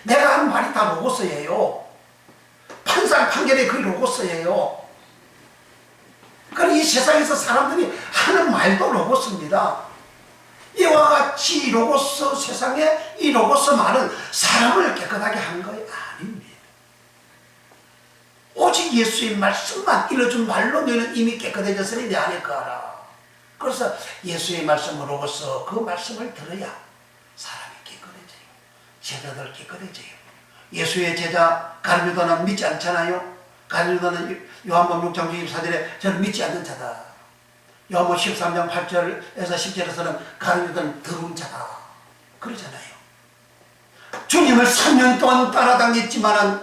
내가 하는 말이 다 로고스예요. 판상 판결이 그 로고스예요. 그러니 이 세상에서 사람들이 하는 말도 로고스입니다. 이와 같이 로고스 세상에 이 로고스 말은 사람을 깨끗하게 한 것이 아닙니다. 오직 예수의 말씀만 일러준 말로 너희는 이미 깨끗해졌으니 내 안에 거하라. 그래서 예수의 말씀을 로고스 그 말씀을 들어야 사람이 깨끗해져요. 제자들 깨끗해져요. 예수의 제자 가룟유다는 믿지 않잖아요. 가룟유다는 요한복음 6장 24절에 저는 믿지 않는 자다. 요한복음 13장 8절에서 10절에서는 가룟유다는 더러운 자다 그러잖아요. 주님을 3년 동안 따라다녔지만은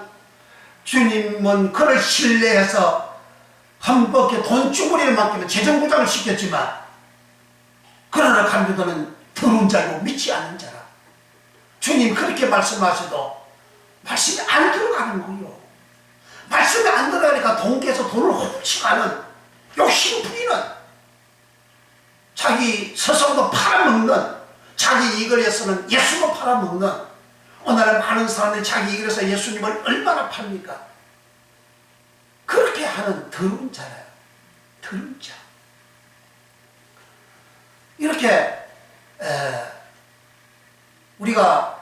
주님은 그를 신뢰해서 한 번에 돈주머니를 맡기면 재정부장을 시켰지만, 그러나 간교도는 더러운 자고 믿지 않는 자라. 주님 그렇게 말씀하셔도 말씀이 안 들어가는 거요. 말씀이 안 들어가니까 돈께서 돈을 훔쳐가는 욕심 부리는, 자기 스스로도 팔아먹는, 자기 이익을 위해서는 예수도 팔아먹는, 오늘날 많은 사람들이 자기 이익을 위해서 예수님을 얼마나 팝니까? 그렇게 하는 더러운 자라요. 더러운 자. 이렇게 우리가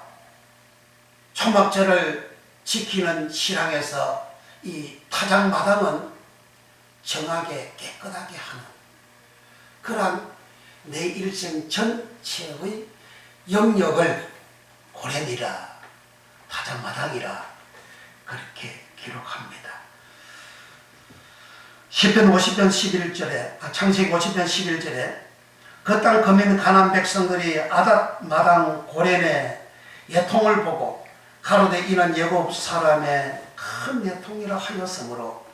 초막절을 지키는 신앙에서 이 타작마당은 정하게 깨끗하게 하는 그러한 내 일생 전체의 영역을 고랜이라 타작마당이라 그렇게 기록합니다. 시편 50편 11절에 창세기 50편 11절에 그 땅 거민 가나안 백성들이 아닷 마당 고랜의 예통을 보고 가로되 이는 애굽 사람의 큰 예통이라 하였으므로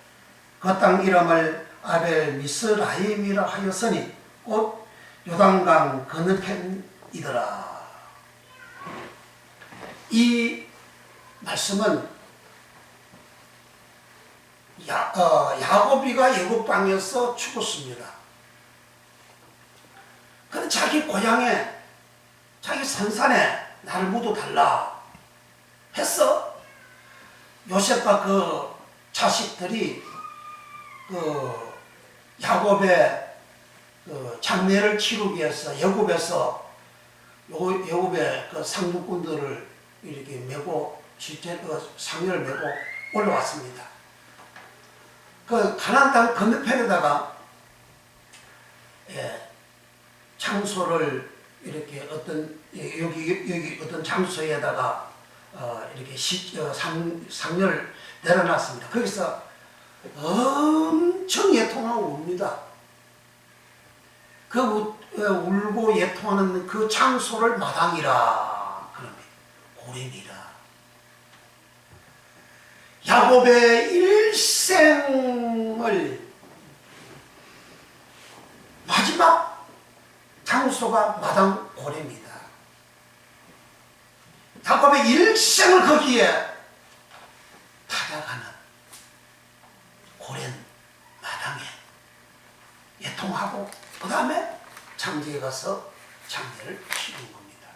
그 땅 이름을 아벨 미스라임이라 하였으니 곧 요단강 건너편이더라. 이 말씀은 야곱이가 애굽 땅에서 죽었습니다. 그런데 자기 고향에, 자기 선산에 나를 묻어달라 했어. 요셉과 그 자식들이 그 야곱의 그 장례를 치르기 위해서 애굽에서 애굽의 그 상륙군들을 이렇게 메고 실제 그 상류를 메고 올라왔습니다. 그 가나안 땅 건너편에다가 장소를 이렇게 어떤 여기 어떤 장소에다가 이렇게 상류를 내려놨습니다. 거기서 엄청 예통하고 웁니다. 그 울고 예통하는 그 장소를 마당이라 그럽니다. 고랜이라. 야곱의 일생을 마지막 장소가 마당 고랜이다. 야곱의 일생을 거기에 타작하는 고랜 마당에 예통하고 그 다음에 장제에 가서 장례를 치르는 겁니다.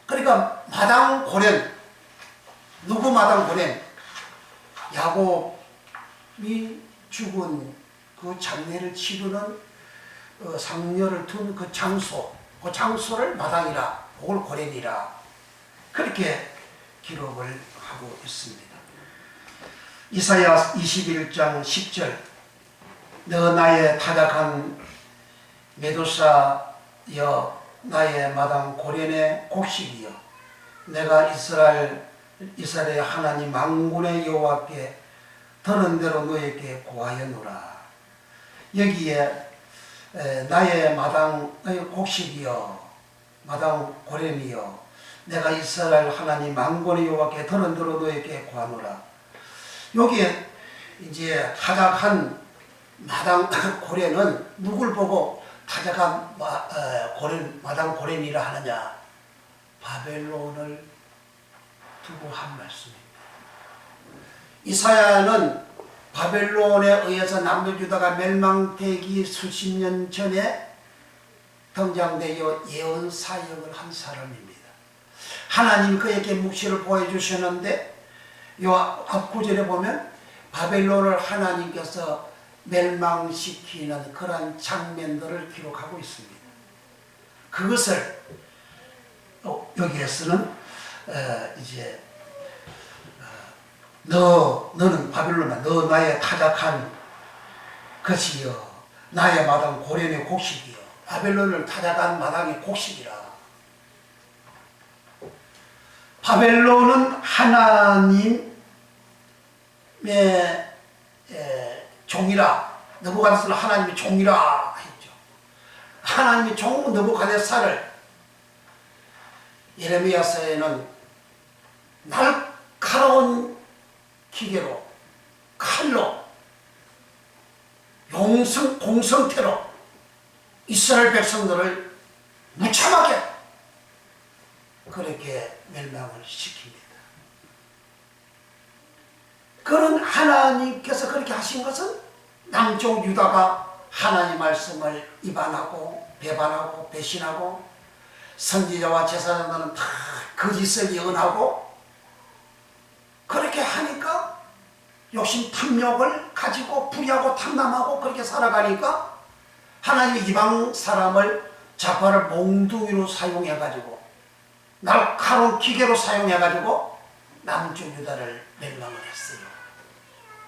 그러니까 마당 고랜, 누구 마당 고랜? 야곱이 죽은 그 장례를 치르는 상녀를 둔 그 장소, 그 장소를 마당이라, 그걸 고랜이라 그렇게 기록을 하고 있습니다. 이사야 21장 10절 너 나의 타작한 메두사여 나의 마당 고랜의 곡식이여 내가 이스라엘의 하나님 만군의 여호와께 들은 대로 너에게 고하였노라. 여기에 나의 마당의 곡식이여 마당 고랜이여 내가 이스라엘 하나님 만군의 여호와께 들은 대로 너에게 고하노라. 여기에 이제 타작한 마당 고랜은 누굴 보고 타작한 마당 고랜이라 하느냐? 바벨론을 두고 한 말씀입니다. 이사야는 바벨론에 의해서 남유다가 멸망되기 수십 년 전에 등장되어 예언 사역을 한 사람입니다. 하나님 그에게 묵시를 보여주셨는데 요 앞 구절에 보면 바벨론을 하나님께서 멸망시키는 그러한 장면들을 기록하고 있습니다. 그것을 여기에서는 이제 너는 바벨론아 너 나의 타작한 것이여 나의 마당 고랜의 곡식이여 바벨론을 타작한 마당의 곡식이라. 바벨론은 하나님의 종이라. 느부갓네살은 하나님의 종이라 했죠. 하나님의 종 느부갓네살을 예레미야서에는 날카로운 기계로 칼로 공성태로 이스라엘 백성들을 무참하게 그렇게 멸망을 시킵니다. 그런 하나님께서 그렇게 하신 것은 남쪽 유다가 하나님 말씀을 위반하고 배반하고 배신하고 선지자와 제사장들은 다 거짓을 예언하고 그렇게 하니까 욕심 탐욕을 가지고 부리하고 탐남하고 그렇게 살아가니까 하나님이 이방 사람을 자파를 몽둥이로 사용해가지고 날카로운 기계로 사용해가지고 남쪽 유다를 멸망을 했어요.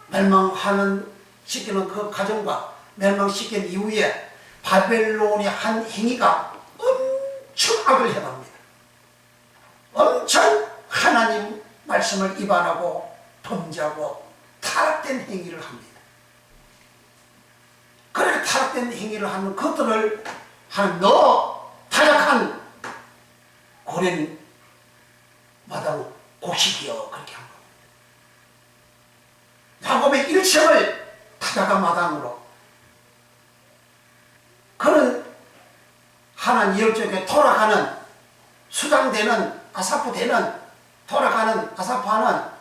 멸망하는 시키는 그 과정과 멸망시킨 이후에 바벨론의 한 행위가 엄청 악을 행합니다. 엄청 하나님 말씀을 위반하고 범죄하고 타락된 행위를 합니다. 그렇게 타락된 행위를 하는 그들을 하는 너 타락한 고ren 마당 곡식이여 그렇게 한 겁니다. 야곱의 일생을 타작한 마당으로 그는 하나님 열정에 돌아가는 수장되는 아사프되는 돌아가는 아사프하는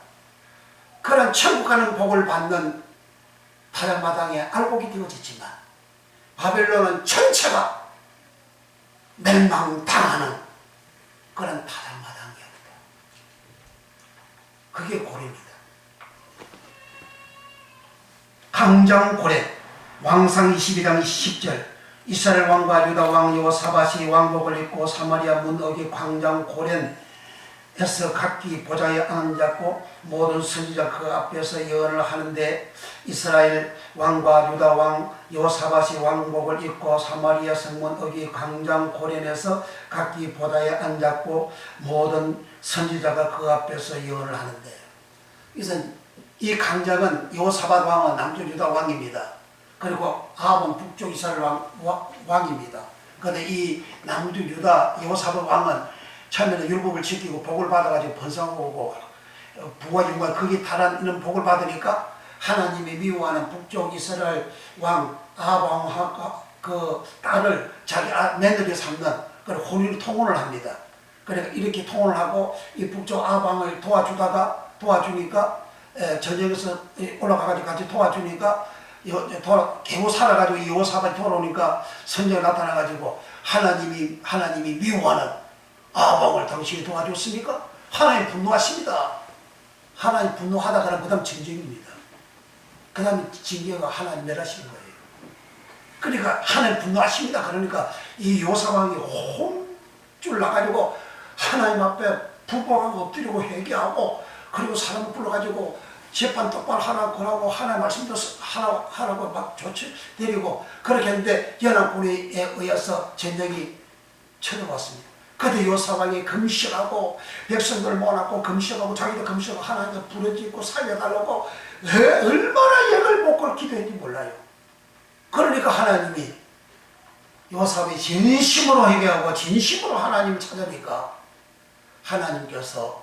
그런 천국 가는 복을 받는 타작마당에 알곡이 되어졌지만 바벨론은 전체가 멸망당하는 그런 타작마당이었다. 그게 고레입니다. 강장 고레 왕상 22장 10절 이스라엘 왕과 유다 왕 여호사밧이 왕복을 입고 사마리아 문어기 광장 고렌에서 각기 보좌에 앉았고 모든 선지자 그 앞에서 예언을 하는데 이스라엘 왕과 유다 왕 여호사밧이 왕복을 입고 사마리아 성문 어기 광장 고렌에서 각기 보좌에 앉았고 모든 선지자가 그 앞에서 예언을 하는데 그래서 이 광장은 여호사밧 왕은 남쪽 유다 왕입니다. 그리고 아합은 북쪽 이스라엘 왕입니다. 그런데 이 남쪽 유다 여호사밧 왕은 처음에는 율법을 지키고 복을 받아가지고 번성하고 부와 영광 거기 달하는 복을 받으니까 하나님이 미워하는 북쪽 이스라엘 왕 아합 왕과 그 딸을 자기 며느리 삼는 그런 혼인 통혼을 합니다. 그러니까 이렇게 통혼을 하고 이 북쪽 아합 왕을 도와주니까 전쟁에서 올라가가지고 같이 도와주니까 겨우 살아가지고 이 여호사밧이 돌아오니까 선지자가 나타나가지고 하나님이 미워하는 아합왕을 당신이 도와줬습니까? 하나님 분노하십니다. 하나님 분노하다가는 그 다음 전쟁입니다. 그 다음에 징계가 하나님 멸하시는 거예요. 그러니까 하나님 분노하십니다. 그러니까 이 여호사밧이 홈줄 나가지고 하나님 앞에 부복하고 엎드리고 회개하고 그리고 사람 불러가지고 재판 똑바로 하라고 하나님 말씀도 하라고 막 조치 내리고 그렇게 했는데 연합군에 의해서 전쟁이 쳐들어왔습니다. 그때 여호사밧이 금식하고 백성들 모아놓고 금식하고 자기도 금식하고 하나님께 부르짖고 살려달라고 얼마나 역을 먹고 기도했는지 몰라요. 그러니까 하나님이 여호사밧이 진심으로 회개하고 진심으로 하나님을 찾으니까 하나님께서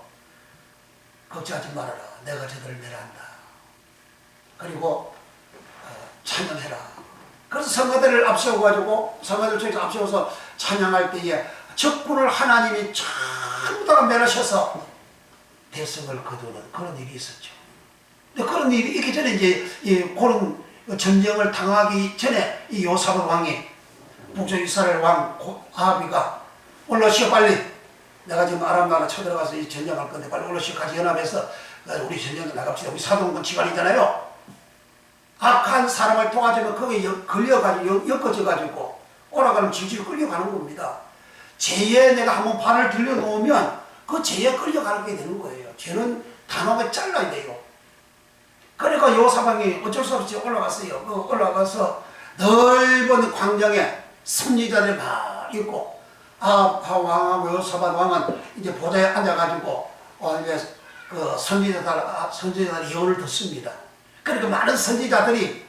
걱정하지 말아라. 내가 저들을 멸한다. 그리고 찬양해라. 그래서 성가대를 앞세워가지고 성가대를 저기서 앞세워서 찬양할 때에 적군을 하나님이 전부 다 멸하셔서 대성을 거두는 그런 일이 있었죠. 근데 그런 일이 있기 전에 이제 그런 전쟁을 당하기 전에 이 여호사밧 왕이 북쪽 이스라엘 왕 아합이가 올라시오 빨리. 내가 지금 아람 나라 쳐들어가서 이 전쟁할 건데 빨리 올라시오 같이 연합해서 우리 전쟁을 나갑시다. 우리 사동군 기관이잖아요. 악한 사람을 도와주면 거기에 걸려가지고 엮어져가지고 오라가면 질질 끌려가는 겁니다. 죄에 내가 한번 발을 들여놓으면 그 죄에 끌려가게 되는 거예요. 죄는 단호하게 잘라야 돼요. 그러니까 여호사밧이 어쩔 수 없이 올라갔어요. 올라가서 넓은 광장에 승리자들 막 있고 아합 왕하고 여호사밧 왕은 이제 보좌에 앉아가지고 이제 그 선지자들 예언을 듣습니다. 그러니까 많은 선지자들이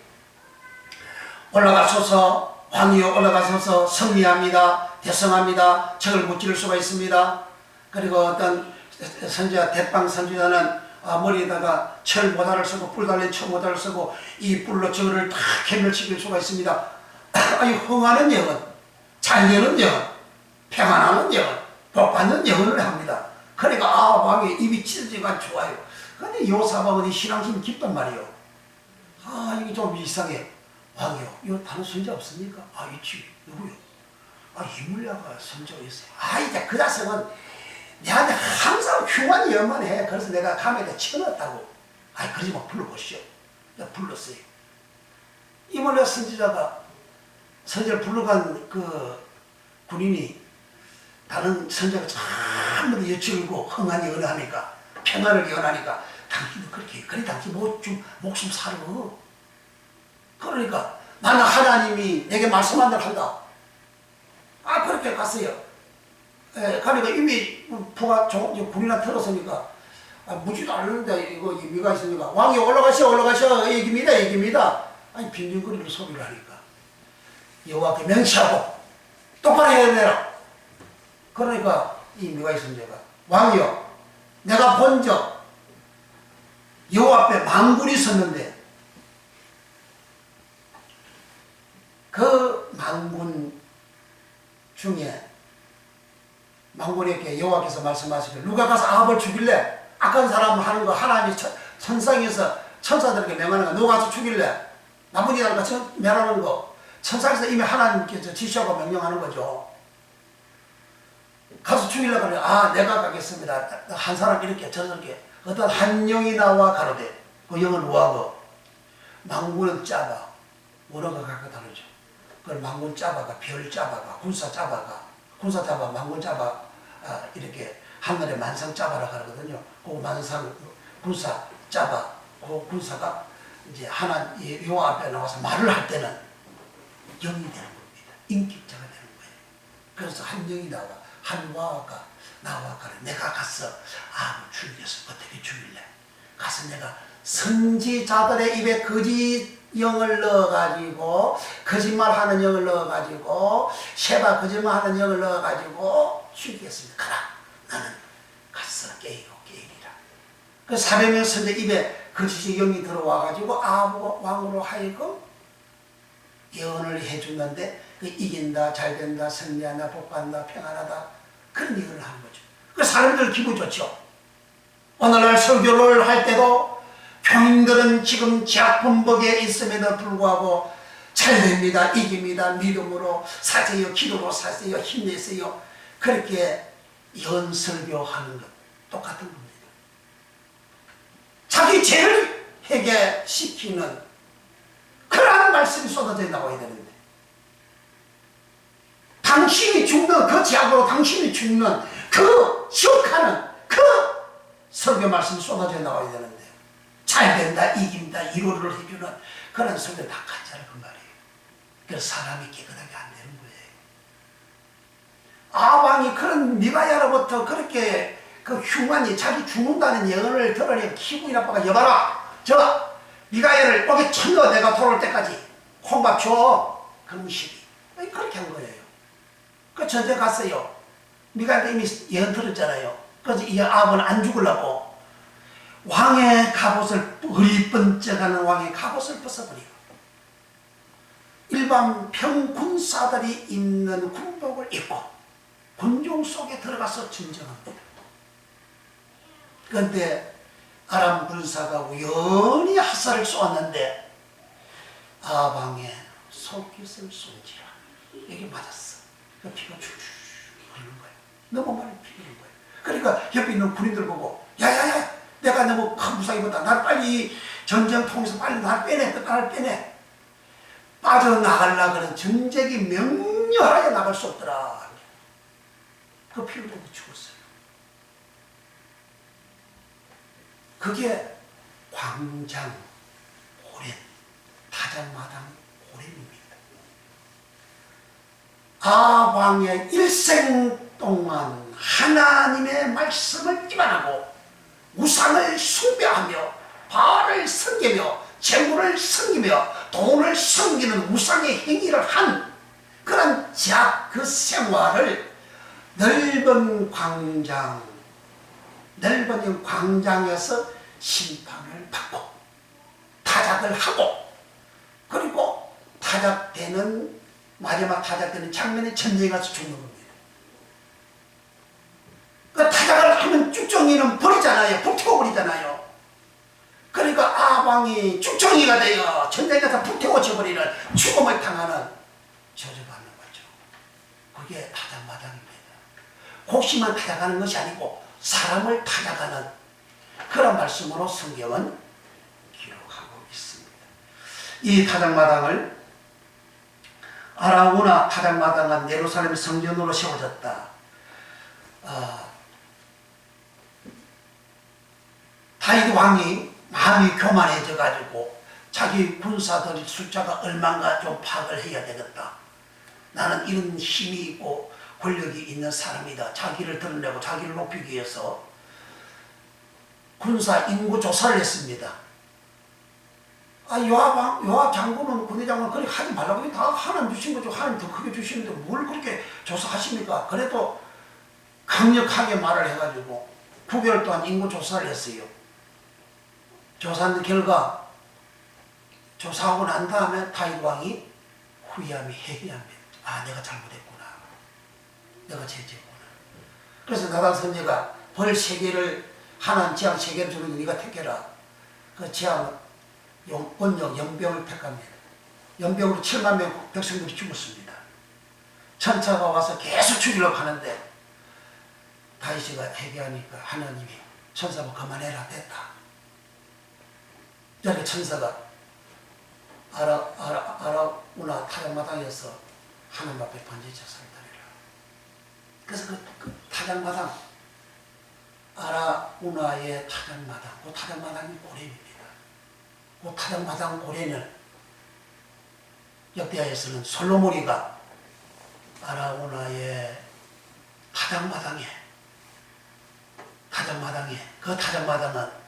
올라가셔서 왕이여 올라가셔서 승리합니다. 대성합니다. 적을 무찌를 수가 있습니다. 그리고 어떤 선지자 대빵 선지자는 머리에다가 철 모자를 쓰고 뿔 달린 철 모자를 쓰고 이 뿔로 저를 다 개멸시킬 수가 있습니다. 아니 흥하는 영혼, 잘되는 영혼, 평안하는 영혼, 복받는 영혼을 합니다. 그러니까 왕의 입이 찢어지가 좋아요. 근데 요사박은 신앙심이 깊단 말이에요. 이게 좀 이상해. 왕이요, 이거 다른 선자 없습니까? 있지. 누구요? 이물야가 선자가 있어요. 이제 그 자식은 내한테 항상 흉한 일만 해. 그래서 내가 감에다 쳐넣었다고. 그러지 마, 불러보시오. 내가 불렀어요. 이물야 선지자가 선자를 불러간 그 군인이 다른 선자가 전부 여쭈고 흥한이 연하니까 평안을 연하니까 당신도 그렇게 그래 당신 목숨 살아. 그러니까 나는 하나님이 내게 말씀한 대로 한다. 그렇게 갔어요. 그러니까 이미 부가 군이나 틀었으니까 묻지도 않는데 이거 의미가 있으니까 왕이 올라가셔 이깁니다. 빈둥거리는 소리를 하니까 여호와께 명시하고 똑바로 해야 되라. 그러니까 이 미가 있습니다. 왕이여, 내가 본 적 여호와 앞에 만군이 섰는데 그 만군 중에 만군에게 여호와께서 말씀하시길 누가 가서 아합을 죽일래? 악한 사람 하는 거 하나님이 천상에서 천사들에게 명하는 거 누가 가서 죽일래? 나쁜 이들과 멸하는 거 천상에서 이미 하나님께서 지시하고 명령하는 거죠. 가서 죽이려고 하면 내가 가겠습니다. 한 사람 이렇게 저렇게 어떤 한 영이 나와 가로되 그 영은 뭐하고 망군은 짜바 원어가 각각 다르죠. 그 망군 짜바가 별 짜바가 군사 짜바가 망군 짜바 이렇게 하늘에 만상 짜바라 하거든요. 그 만상 군사 짜바 그 군사가 이제 하나 여호와 앞에 나와서 말을 할 때는 영이 되는 겁니다. 인격자가 되는 거예요. 그래서 한 영이 나와 한 와가 나와 가라. 내가 가서 죽이겠어. 어떻게 죽일래? 가서 내가 선지자들의 입에 거짓 영을 넣어가지고 거짓말하는 영을 넣어가지고 셰바 거짓말하는 영을 넣어가지고 죽이겠습니다. 가라. 나는 가서 깨이리라. 그 400명 선지 입에 거짓의 영이 들어와가지고 아합 왕으로 하여금 예언을 해주는데 이긴다, 잘된다, 승리한다, 복받는다, 평안하다 그런 얘기를 하는 거죠. 그 사람들 기분 좋죠. 오늘날 설교를 할 때도 교인들은 지금 제약범벅에 있음에도 불구하고 잘됩니다, 이깁니다, 믿음으로 사세요, 기도로 사세요, 힘내세요 그렇게 연설교하는 것 똑같은 겁니다. 자기 죄를 해결시키는 그러한 말씀이 쏟아져 나와야 되는데 당신이 죽는 그 죄악으로 당신이 죽는 그 지옥하는 그 설교 말씀이 쏟아져 나와야 되는데 잘된다, 이긴다, 위로를 해주는 그런 설교 다 가짜라 그 말이에요. 그래서 사람이 깨끗하게 안 되는 거예요. 아방이 그런 미가야로부터 그렇게 그 흉한이 자기 죽는다는 예언을 들으니 기분이 나빠가 여봐라 저 미가야를 오게 천거 내가 돌아올 때까지 콩밥 줘. 그런 식이 그렇게 한 거예요. 그 전제 갔어요. 미가야도 이미 예언 들었잖아요. 그래서 이 아합은 안 죽으려고 왕의 갑옷을 어리번쩍하는 왕의 갑옷을 벗어버리고 일반 평군사들이 입는 군복을 입고 군종 속에 들어가서 진정합니다. 그런데 아람 군사가 우연히 화살을 쏘았는데 아방의 속깃을 쏜지라 여기 맞았어. 그 피가 줄줄 흐르는 거예요. 너무 많이 피 흐르는 거예요. 그러니까 옆에 있는 군인들 보고 야야야 내가 너무 큰 무상 입었다. 날 빨리 전쟁통에서 빨리 날 빼내. 빠져나가려고 하는 전쟁이 명료하게 나갈 수 없더라. 그 피를 보고 죽었어요. 그게 광장 고렘, 타작마당 고렘입니다. 아방의 일생 동안 하나님의 말씀을 기반하고 우상을 숭배하며 바알을 섬기며 재물을 섬기며 돈을 섬기는 우상의 행위를 한 그런 제약 그 생활을 넓은 광장에서 심판을 받고 타작을 하고, 그리고 타작되는 마지막 타작되는 장면에 전쟁에 가서 죽는 겁니다. 그 타작을 하면 쭉정이는 버리잖아요. 불태워버리잖아요. 그러니까 아방이 쭉정이가 되어 전쟁에 가서 불태워져버리는 죽음을 당하는 저주받는 거죠. 그게 타작마당입니다. 곡식만 타작하는 것이 아니고 사람을 타작하는 그런 말씀으로 성경은 기록하고 있습니다. 이 타작마당을 아라우나 타작마당은 예루살렘 성전으로 세워졌다. 다윗 왕이 마음이 교만해져 가지고 자기 군사들 숫자가 얼마인가 좀 파악을 해야 되겠다. 나는 이런 힘이 있고 권력이 있는 사람이다. 자기를 드러내고 자기를 높이기 위해서 군사 인구 조사를 했습니다. 요압 장군은 군대 장군은 그렇게 하지 말라고 다 하나님 주신 거죠. 하나님 더 크게 주시는데 뭘 그렇게 조사하십니까? 그래도 강력하게 말을 해가지고 9개월 동안 인구 조사를 했어요. 조사한 결과 조사하고 난 다음에 다윗 왕이 후회함이 회개합니다. 내가 잘못했구나. 내가 죄지었구나. 그래서 나단 선지가 벌 3개를 하나님 재앙 3개를 주는 네가 택해라. 그 재앙 원령 연병을 택합니다. 연병으로 7만 명 백성들이 죽었습니다. 천사가 와서 계속 죽이려고 하는데 다윗이가 회개하니까 하나님이 천사가 그만해라 됐다. 이렇게 천사가 아라우나 타작마당에서 하나님 앞에 번제제사를 드리라. 그래서 그 타작마당, 아라우나의 타작마당, 그 타작마당이 고렙입니다. 그 타작마당 고렙을 역대하에서는 솔로몬이가 아라우나의 타작마당에 그 타작마당은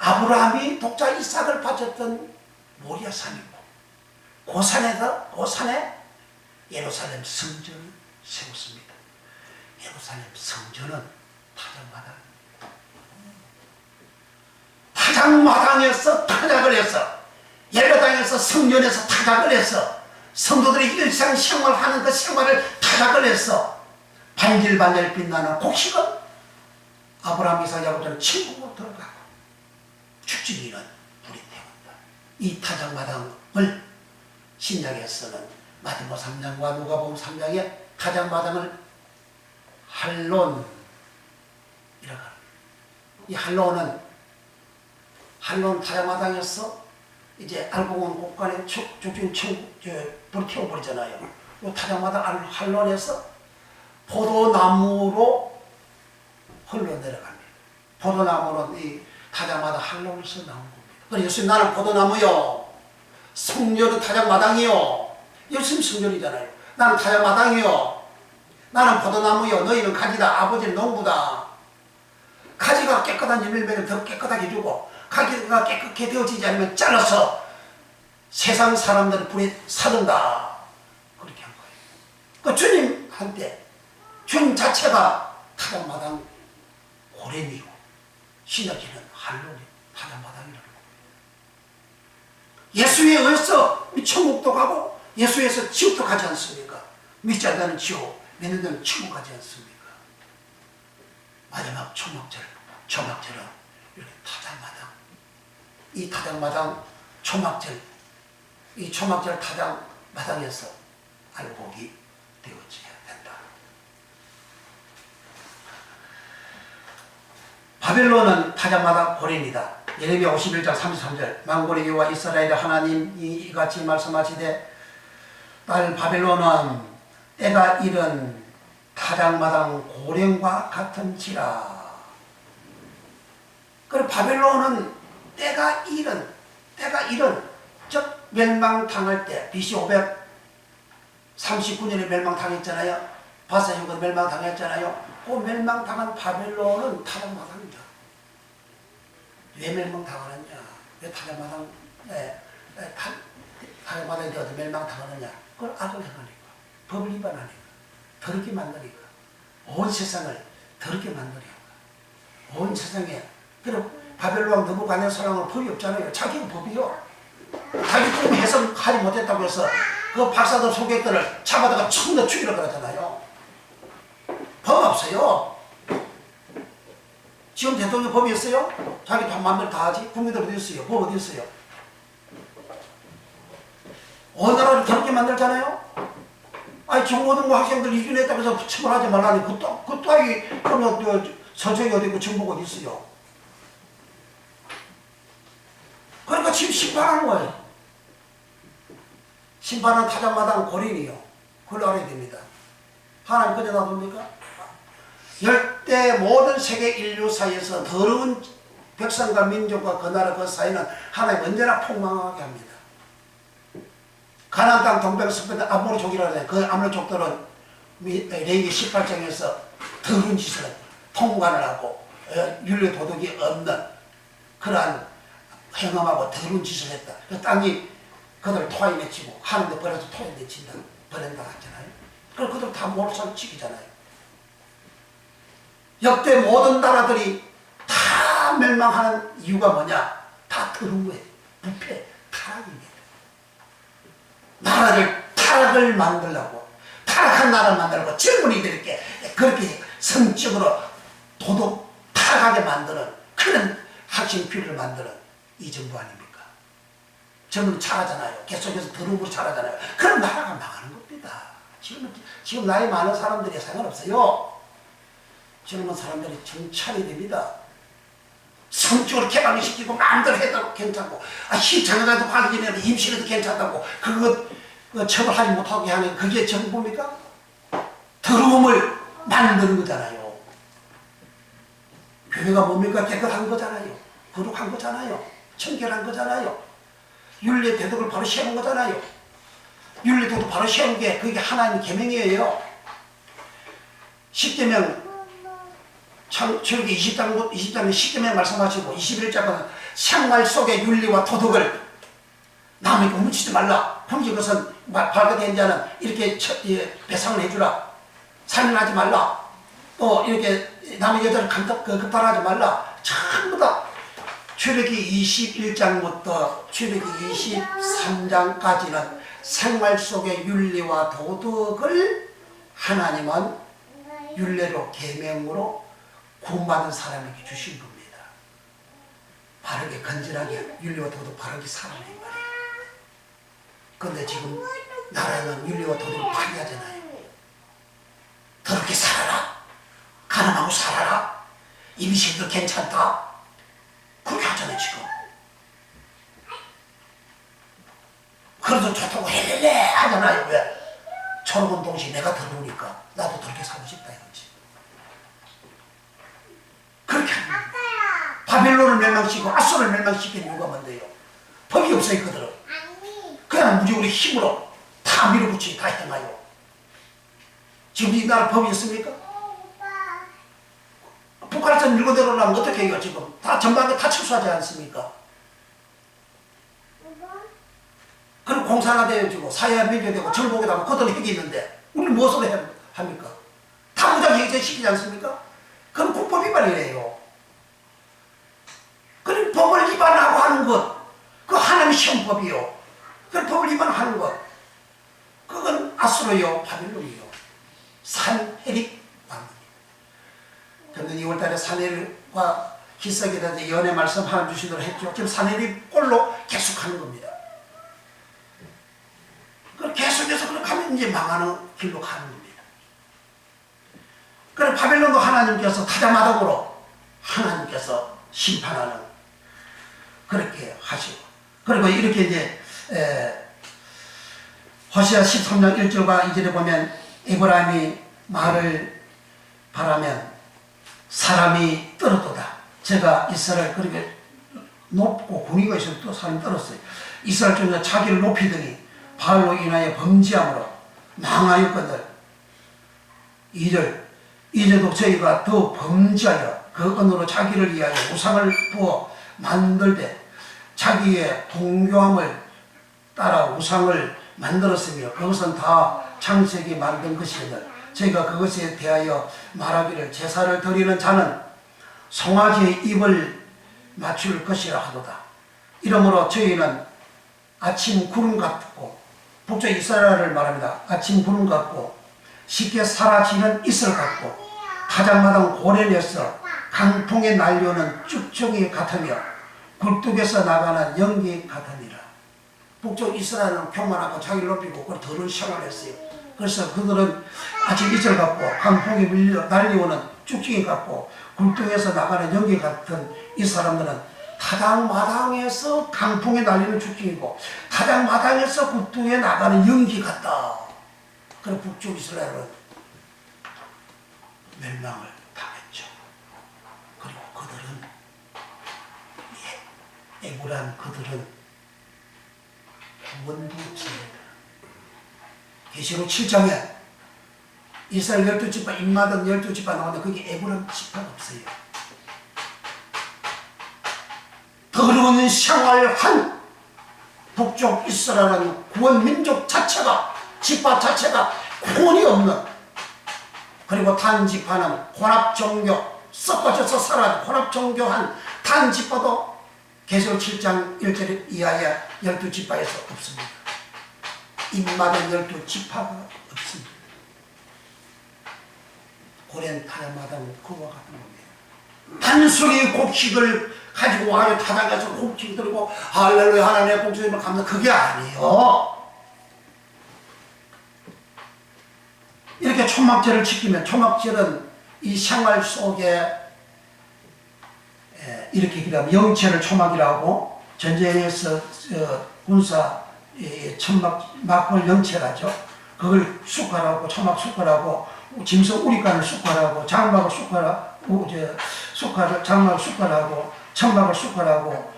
아브라함이 독자 이삭을 바쳤던 모리아산이고 그 산에 예루살렘 성전을 세웠습니다. 예루살렘 성전은 타작마당에서 타작을 해서 예배당에서 성전에서 타작을 해서 성도들이 일상생활하는 그 생활을 타작을 해서 반질반질 빛나는 곡식은 아브라함, 이삭, 야곱처럼 천국으로 들어가고 축지기는 불이 태운다. 이 타작마당을 신약에서는 마태복음 3장과 누가복음 3장에 타작마당을 할론이라고 합니다. 이 할론 타작마당에서 이제 알곡은 곳간에 죽진 불 태워버리잖아요. 이 타작마당 할론에서 포도나무로 흘러내려갑니다. 포도나무는 이 타작마당 할론에서 나온 겁니다. 그래서 예수님 나는 포도나무요. 성전은 타작마당이요. 예수님 성전이잖아요. 나는 타작마당이요. 나는 포도나무요. 너희는 가지다. 아버지는 농부다. 가지가 깨끗한 열매를 더 깨끗하게 주고 가지가 깨끗하게 되어지지 않으면 잘라서 세상 사람들을 불에 사든다. 그렇게 한 거예요. 그 주님한테 주님 자체가 타작마당 고렘이고 신약에는 할론이 타작마당이라는 거예요. 예수에 의해서 천국도 가고 예수에 의해서 지옥도 가지 않습니까? 믿지 않는 지옥, 믿는 자는 천국 가지 않습니까? 마지막 초막절은 이렇게 타작마당, 이 타작마당 초막절, 이 초막절 타작마당에서 알곡이 되어져야 된다. 바벨론은 타작마당 고렘이다. 예레미야 51장 33절 만군의 여호와 이스라엘의 하나님이 이같이 말씀하시되 딸 바벨론은 때가 이른 타작마당 고렘과 같은지라. 그리고 바벨론은 때가 이른 즉 멸망당할 때 BC 539년에 멸망당했잖아요. 바사형으로 멸망당했잖아요. 그 멸망당한 바벨론은 타작마당이다. 왜 멸망당하느냐? 왜 타작마당이 되어서 멸망당하느냐? 그걸 악을 행하니까, 법을 위반하니까, 더럽게 만드니까, 온 세상을 더럽게 만드니까, 온 세상에. 그리고 바벨론 왕 느부갓네살은 법이 없잖아요. 자기가 법이요. 자기 꿈 해석하지 못했다고 해서 그 박사들 소객들을 잡아다가 처음부터 죽이라 그러잖아요. 법 없어요. 지금 대통령 법이 있어요? 자기 돈 마음대로 다 하지? 국민들 어디 있어요? 법 어디 있어요? 어느 나라를 더럽게 만들잖아요? 아니 중고등부 학생들 이준했다고 해서 처벌하지 말라니 그 따위 그러면 서적이 어디 있고 정보가 어디 있어요? 그러니까 지금 심판하는 거예요. 심판은 타작마당 고린이요. 그걸 알아야 됩니다. 하나님 그저 놔둡니까? 열대 모든 세계 인류 사이에서 더러운 백성과 민족과 그 나라 그 사이는 하나님 언제나 폭망하게 합니다. 가나안 땅 동백서편의 아모르족이라고 하잖아요. 그 아모르족들은 레위기 18장에서 더러운 짓을 해요. 통관을 하고 윤리 도덕이 없는 그러한 행함하고 더러운 짓을 했다. 그 땅이 그들 토하에 맺히고 하는데 버려서 토하에 맺힌다. 버린다 했잖아요. 그럼 그들 다 몰살을 지키잖아요. 역대 모든 나라들이 다 멸망하는 이유가 뭐냐? 다 더러운 거예요. 부패, 타락입니다. 나라를 타락을 만들려고 타락한 나라를 만들고 젊은이들에게 그렇게 성적으로 도덕 타락하게 만드는 그런 학생 비리를 만드는 이 정부 아닙니까? 젊은이 잘하잖아요. 계속해서 더러움으로 잘하잖아요. 그럼 나라가 망하는 겁니다. 지금 나이 많은 사람들이 상관없어요. 젊은 사람들이 정찰이 됩니다. 성적으로 개방을 시키고 마음대로 해도 괜찮고 시장에도 가기 전에 임신해도 괜찮다고 그거 처벌하지 못하게 하는 그게 정부입니까? 더러움을 만드는 거잖아요. 교회가 뭡니까? 깨끗한 거잖아요. 거룩한 거잖아요. 청결한 거잖아요. 윤리 대덕을 바로 세운 거잖아요. 윤리 대덕 바로 세운 게 그게 하나님 계명이에요. 10계명 출애굽기 20장에 10계명 말씀하시고 21장은 생활 속의 윤리와 도덕을 남에게 훔치지 말라. 훔친 것은 발견된 자는 이렇게 배상을 해주라. 살인하지 말라. 또 이렇게 남의 여자를 급탈하지 말라. 전부 다 출애굽기 21장부터 출애굽기 23장까지는 생활 속의 윤리와 도덕을 하나님은 율례로 계명으로 구원받은 사람에게 주신 겁니다. 바르게 건전하게 윤리와 도덕 바르게 살아낸 말이에요. 그런데 지금 나라는 윤리와 도덕을 파괴하잖아요. 더럽게 살아라. 가난하고 살아라. 임신도 괜찮다. 그렇게 하잖아요 지금. 그래도 좋다고 헬렐레 하잖아요. 왜? 초록은 동시에 내가 더러우니까 나도 더럽게 살고 싶다 이거지. 그렇게 합니다. 바벨론을 멸망시키고 아수를 멸망시키는 이유가 뭔데요? 법이 없어요 그들은. 그냥 우리 힘으로 다 밀어붙이고 다 행하요. 지금 이 나라 법이 있습니까? 북한에서 밀고 내려오려면 어떻게 해요 지금? 다 전반에 다 철수하지 않습니까? 그럼 공사가 되어지고 사회가 밀려되고 정복이 되고 그들은 핵이 있는데 우리는 무엇으로 합니까? 다 무장 해제시키지 않습니까? 그건 국법 위반이래요. 그럼 법을 위반하고 하는 것, 그 하나님의 시험법이요. 그 법을 위반하는 것, 그건 아수르요, 바벨론이요. 산헤립 왕입니다. 작년 2월달에 산헤립과 기석에 대해서 연애 말씀 하나 주시도록 했죠. 지금 산헤립 꼴로 계속하는 겁니다. 계속해서 그렇게 가면 이제 망하는 길로 가는 겁니다. 그럼 바벨론도 하나님께서 타자마당으로 하나님께서 심판하는 그렇게 하시고, 그리고 이렇게 이제 호세아 13장 1절과 2절에 보면 에브라임이 말을 바라면 사람이 떨어도다. 제가 이스라엘 그렇게 높고 공의가 있어서 또 사람이 떨었어요. 이스라엘 중에 자기를 높이더니 바알로 인하여 범죄함으로 망하였거늘. 2절 이제도 저희가 더 범죄하여 그 언어로 자기를 위하여 우상을 부어 만들되 자기의 동교함을 따라 우상을 만들었으며 그것은 다 창세기 만든 것이거늘. 저희가 그것에 대하여 말하기를 제사를 드리는 자는 송아지의 입을 맞출 것이라 하도다. 이러므로 저희는 아침 구름 같고, 북쪽 이스라엘을 말합니다. 아침 구름 같고 쉽게 사라지는 이슬 같고 타작마당 고련에서 강풍에 날려오는 쭉쭉이 같으며 굴뚝에서 나가는 연기 같으니라. 북쪽 이스라엘은 교만하고 자기를 높이고 그걸 더러운 생활을 했어요. 그래서 그들은 아침 이슬 같고 강풍에 날려오는 쭉쭉이 같고 굴뚝에서 나가는 연기 같은 이 사람들은 타작마당에서 강풍에 날리는 쭉쭉이고 타작마당에서 굴뚝에 나가는 연기 같다. 그래서 북쪽 이스라엘은 멸망을 당했죠. 그리고 그들은 애굴한 그들은 원부지혜다. 계시록 7장에 이스라엘 12지파 입마당 12지파 나오는데 거기 애굴한 지파가 없어요. 더러운 생활한 북쪽 이스라엘은 구원민족 자체가 지파 자체가 구원이 없는, 그리고 단지파는 혼합종교 섞어져서 살아가는 혼합종교한 단지파도 계시록 7장 1절 이하의 12지파에서 없습니다. 입마당 12지파가 없습니다. 고랜 타야마당은 그와 같은 겁니다. 단순히 곡식을 가지고 와요. 타당해서 곡식 들고 할렐루야 하나님의 복주임을 감사, 그게 아니에요. 이렇게 초막절을 지키면, 초막절은 이 생활 속에 이렇게 기도하면 영체를 초막이라고, 전쟁에서 군사 천막 막을 영체라죠. 그걸 숟가락하고 초막 숟가락하고 짐승 우리간을 숟가락하고 장막을 숟가락하고 장막을 숟가락하고 천막을 숟가락하고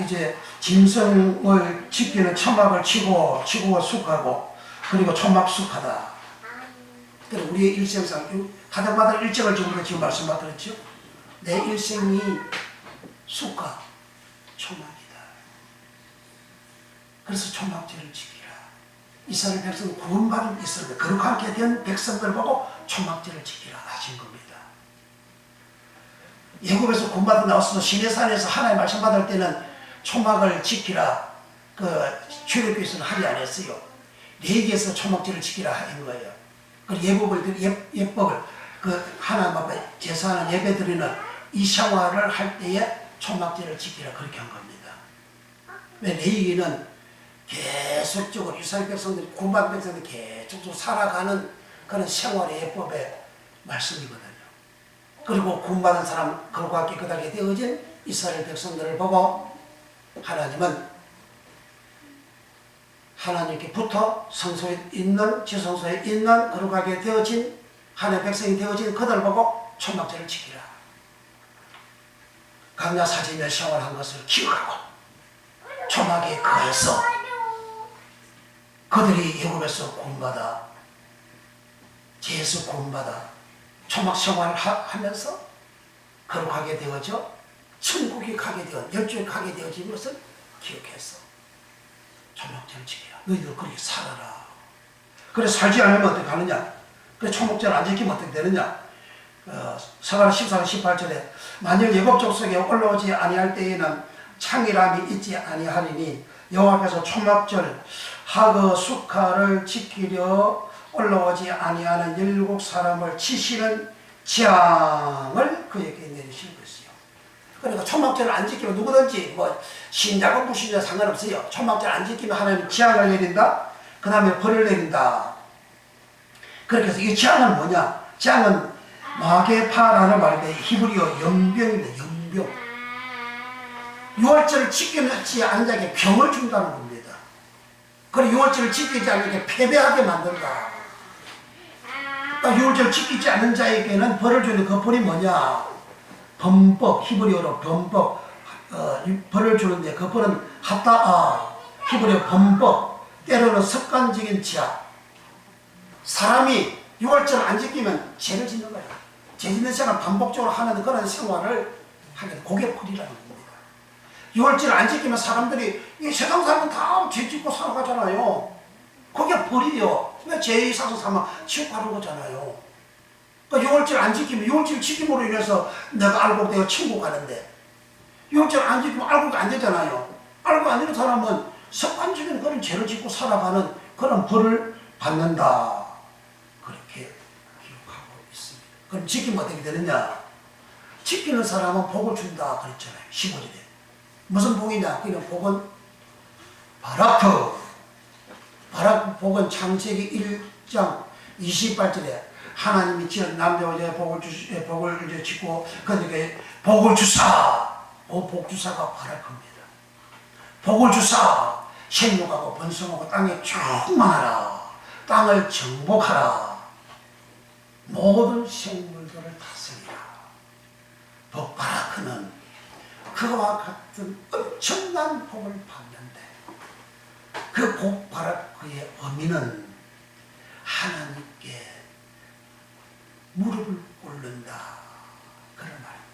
이제 짐승을 지키는 천막을 치고 숟하고 그리고 초막 숟하다. 우리의 일생상 가정마다 일정을 지금 말씀드렸죠. 내 일생이 숟가 초막이다. 그래서 초막절을 지키라. 이스라엘 백성 구원받은 이스라엘 거룩하게 된 백성들 보고 초막절을 지키라 하신 겁니다. 예굽에서 구원받아 나왔어도 시내산에서 하나님 말씀 받을 때는 초막을 지키라 출애굽에서는 하지 않았어요. 레위기에서 초막절을 지키라 하는 거예요. 그 예법을 하나님 앞에 제사하는 예배 드리는 이 생활을 할 때에 초막절을 지키라 그렇게 한 겁니다. 왜 레위기는 계속적으로 이스라엘 백성들이 구원받은 백성들이 계속 살아가는 그런 생활의 예법의 말씀이거든요. 그리고 구원받은 사람 거룩하게 깨끗하게 되어진 이스라엘 백성들을 보고 하나님은 하나님께부터 성소에 있는 지성소에 있는 거룩하게 되어진 하나님의 백성이 되어진 그들 보고 초막절을 지키라. 강야 사지며 생활한 것을 기억하고 초막에 거해서 그들이 예굽에서 구원받아 죄에서 구원받아 초막 생활을 하면서 거룩하게 되어져 천국에 가게 되어 열조에 가게 되어진 것을 기억해서 초막절을 지키라. 너희들 그렇게 살아라. 그래 살지 않으면 어떻게 하느냐? 그래 초막절 안 지키면 어떻게 되느냐? 서가라 14장 18절에 만일 예굽 족속에 올라오지 아니할 때에는 창이람이 있지 아니하리니 여호와께서 초막절 하그 수카를 지키려 올라오지 아니하는 7 사람을 치시는 재앙을 그에게 내리실 것이요. 그러니까 초막절을 안 지키면 누구든지 신자고 무신자 상관없어요. 초막절 안 지키면 하나님 재앙을 내린다. 그 다음에 벌을 내린다. 그렇게 해서 이 재앙은 뭐냐? 재앙은 마게파라는 말인데 히브리어 연병입니다. 연병. 6월절을 지키지 않는 자에게 병을 준다는 겁니다. 그리고 6월절을 지키지 않는 자에게 패배하게 만든다. 6월절을 지키지 않는 자에게는 벌을 주는 그 벌이 뭐냐? 범법, 히브리어로 범법, 벌을 주는데 그 벌은 하따아, 히브리어 범법, 때로는 습관적인 죄악. 사람이 6월절을 안 지키면 죄를 짓는 거예요. 죄 짓는 생활을 반복적으로 하는 그런 생활을 하게 그게 벌이라는 겁니다. 6월절을 안 지키면 사람들이 이 세상 사람은 다 죄 짓고 살아가잖아요. 그게 벌이요. 왜 죄에 있어서 살면 취업하는 거잖아요. 그러니까 6월절 안 지키면 6월절 지킴으로 인해서 내가 알고 내가 천국 가는데 유월절 안 지키면 알고가 안 되잖아요. 알고 안 되는 사람은 습관적인 그런 죄를 짓고 살아가는 그런 벌을 받는다. 그렇게 기록하고 있습니다. 그럼 지키면 어떻게 되느냐? 지키는 사람은 복을 준다 그랬잖아요. 15절에. 무슨 복이냐? 그냥 복은 바라크. 바라크 복은 창세기 1장 28절에 하나님이 지은 남자와 여자의 복을 이제 짓고 그들에게 복을 주사. 복 주사가 바라크입니다. 복을 주사. 생육하고 번성하고 땅에 충만하라. 땅을 정복하라. 모든 생물들을 다스리라. 복 바라크는 그와 같은 엄청난 복을 받는데 그 복 바라크의 의미는 하나님께 무릎을 꿇는다 그런 말입니다.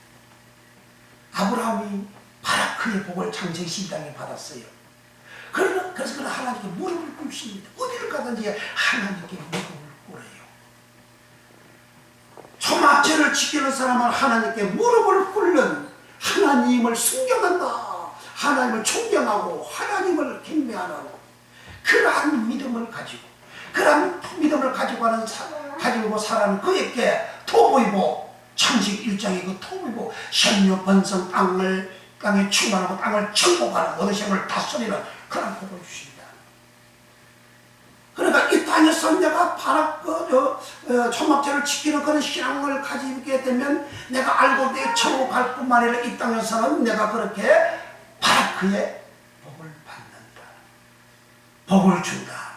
아브라함이 바라크의 복을 창세기 12장에 받았어요. 그래서 그는 하나님께 무릎을 꿇습니다. 어디를 가든지 하나님께 무릎을 꿇어요. 초막절을 지키는 사람은 하나님께 무릎을 꿇는 하나님을 순경한다. 하나님을 존경하고 하나님을 경배하는 그러한 믿음을 가지고 가지고 살아는 그에게 토보이고 창세기 1장의 그 토보이고 생육 번성 땅에 충만하고 땅을 정복하는 모든 생물을 다스리는 그런 복을 주십니다. 그러니까 이 땅에서 내가 초막절을 지키는 그런 신앙을 가지게 되면 내가 알고 내 천국 갈 뿐만 아니라 이 땅에서는 내가 그렇게 바라크의 복을 받는다. 복을 준다.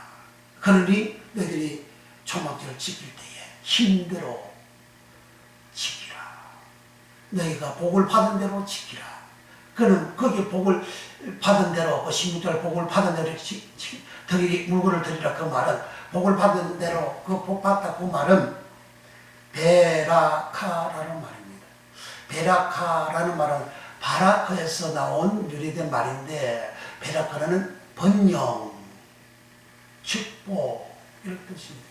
그러니 너희들이 초막절을 지킬 때에 힘대로 지키라. 너희가 복을 받은 대로 지키라. 그는 거기 복을 받은 대로 16절 복을 받은 대로 너희 물건을 드리라. 그 말은 복을 받은 대로 그 복 받다 그 말은 베라카라는 말입니다. 베라카라는 말은 바라크에서 나온 유래된 말인데 베라카라는 번영, 축복 이런 뜻입니다.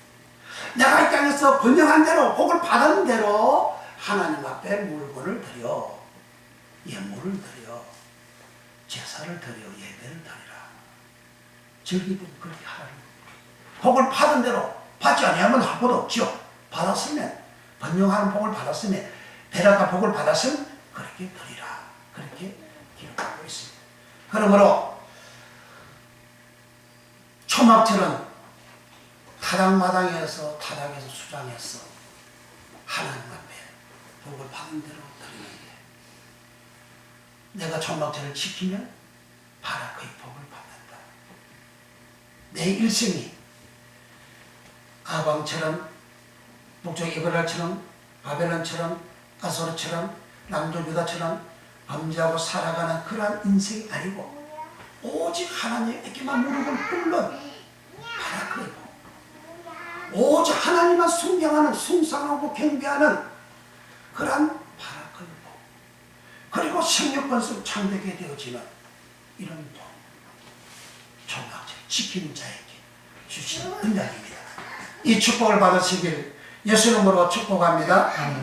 내가 이 땅에서 번영한 대로 복을 받은 대로 하나님 앞에 물건을 드려 예물을 드려 제사를 드려 예배를 드리라. 즐기든 그렇게 하라는 복을 받은 대로 받지 아니하면 할 것도 없죠. 받았으면 번영하는 복을 받았으면 베라카 복을 받았으면 그렇게 드리라. 그렇게 기록하고 있습니다. 그러므로 초막절은 타당마당에서 수장해서 하나님 앞에 복을 받은 대로 드리는 게 내가 초막절을 지키면 바라크의 복을 받는다. 내 일생이 아방처럼 북쪽 이브랄처럼 바벨론처럼 아소르처럼 남쪽 유다처럼 범죄하고 살아가는 그러한 인생이 아니고 오직 하나님에게만 무릎을 꿇는 바라크의 복. 오직 하나님만 숭배하는 숭상하고 경배하는 그러한 바라크의 복. 그리고 생육번성 창대게 되어지는 이런 복. 초막절 지키는 자에게 주신 은혜입니다. 이 축복을 받으시길 예수 이름으로 축복합니다.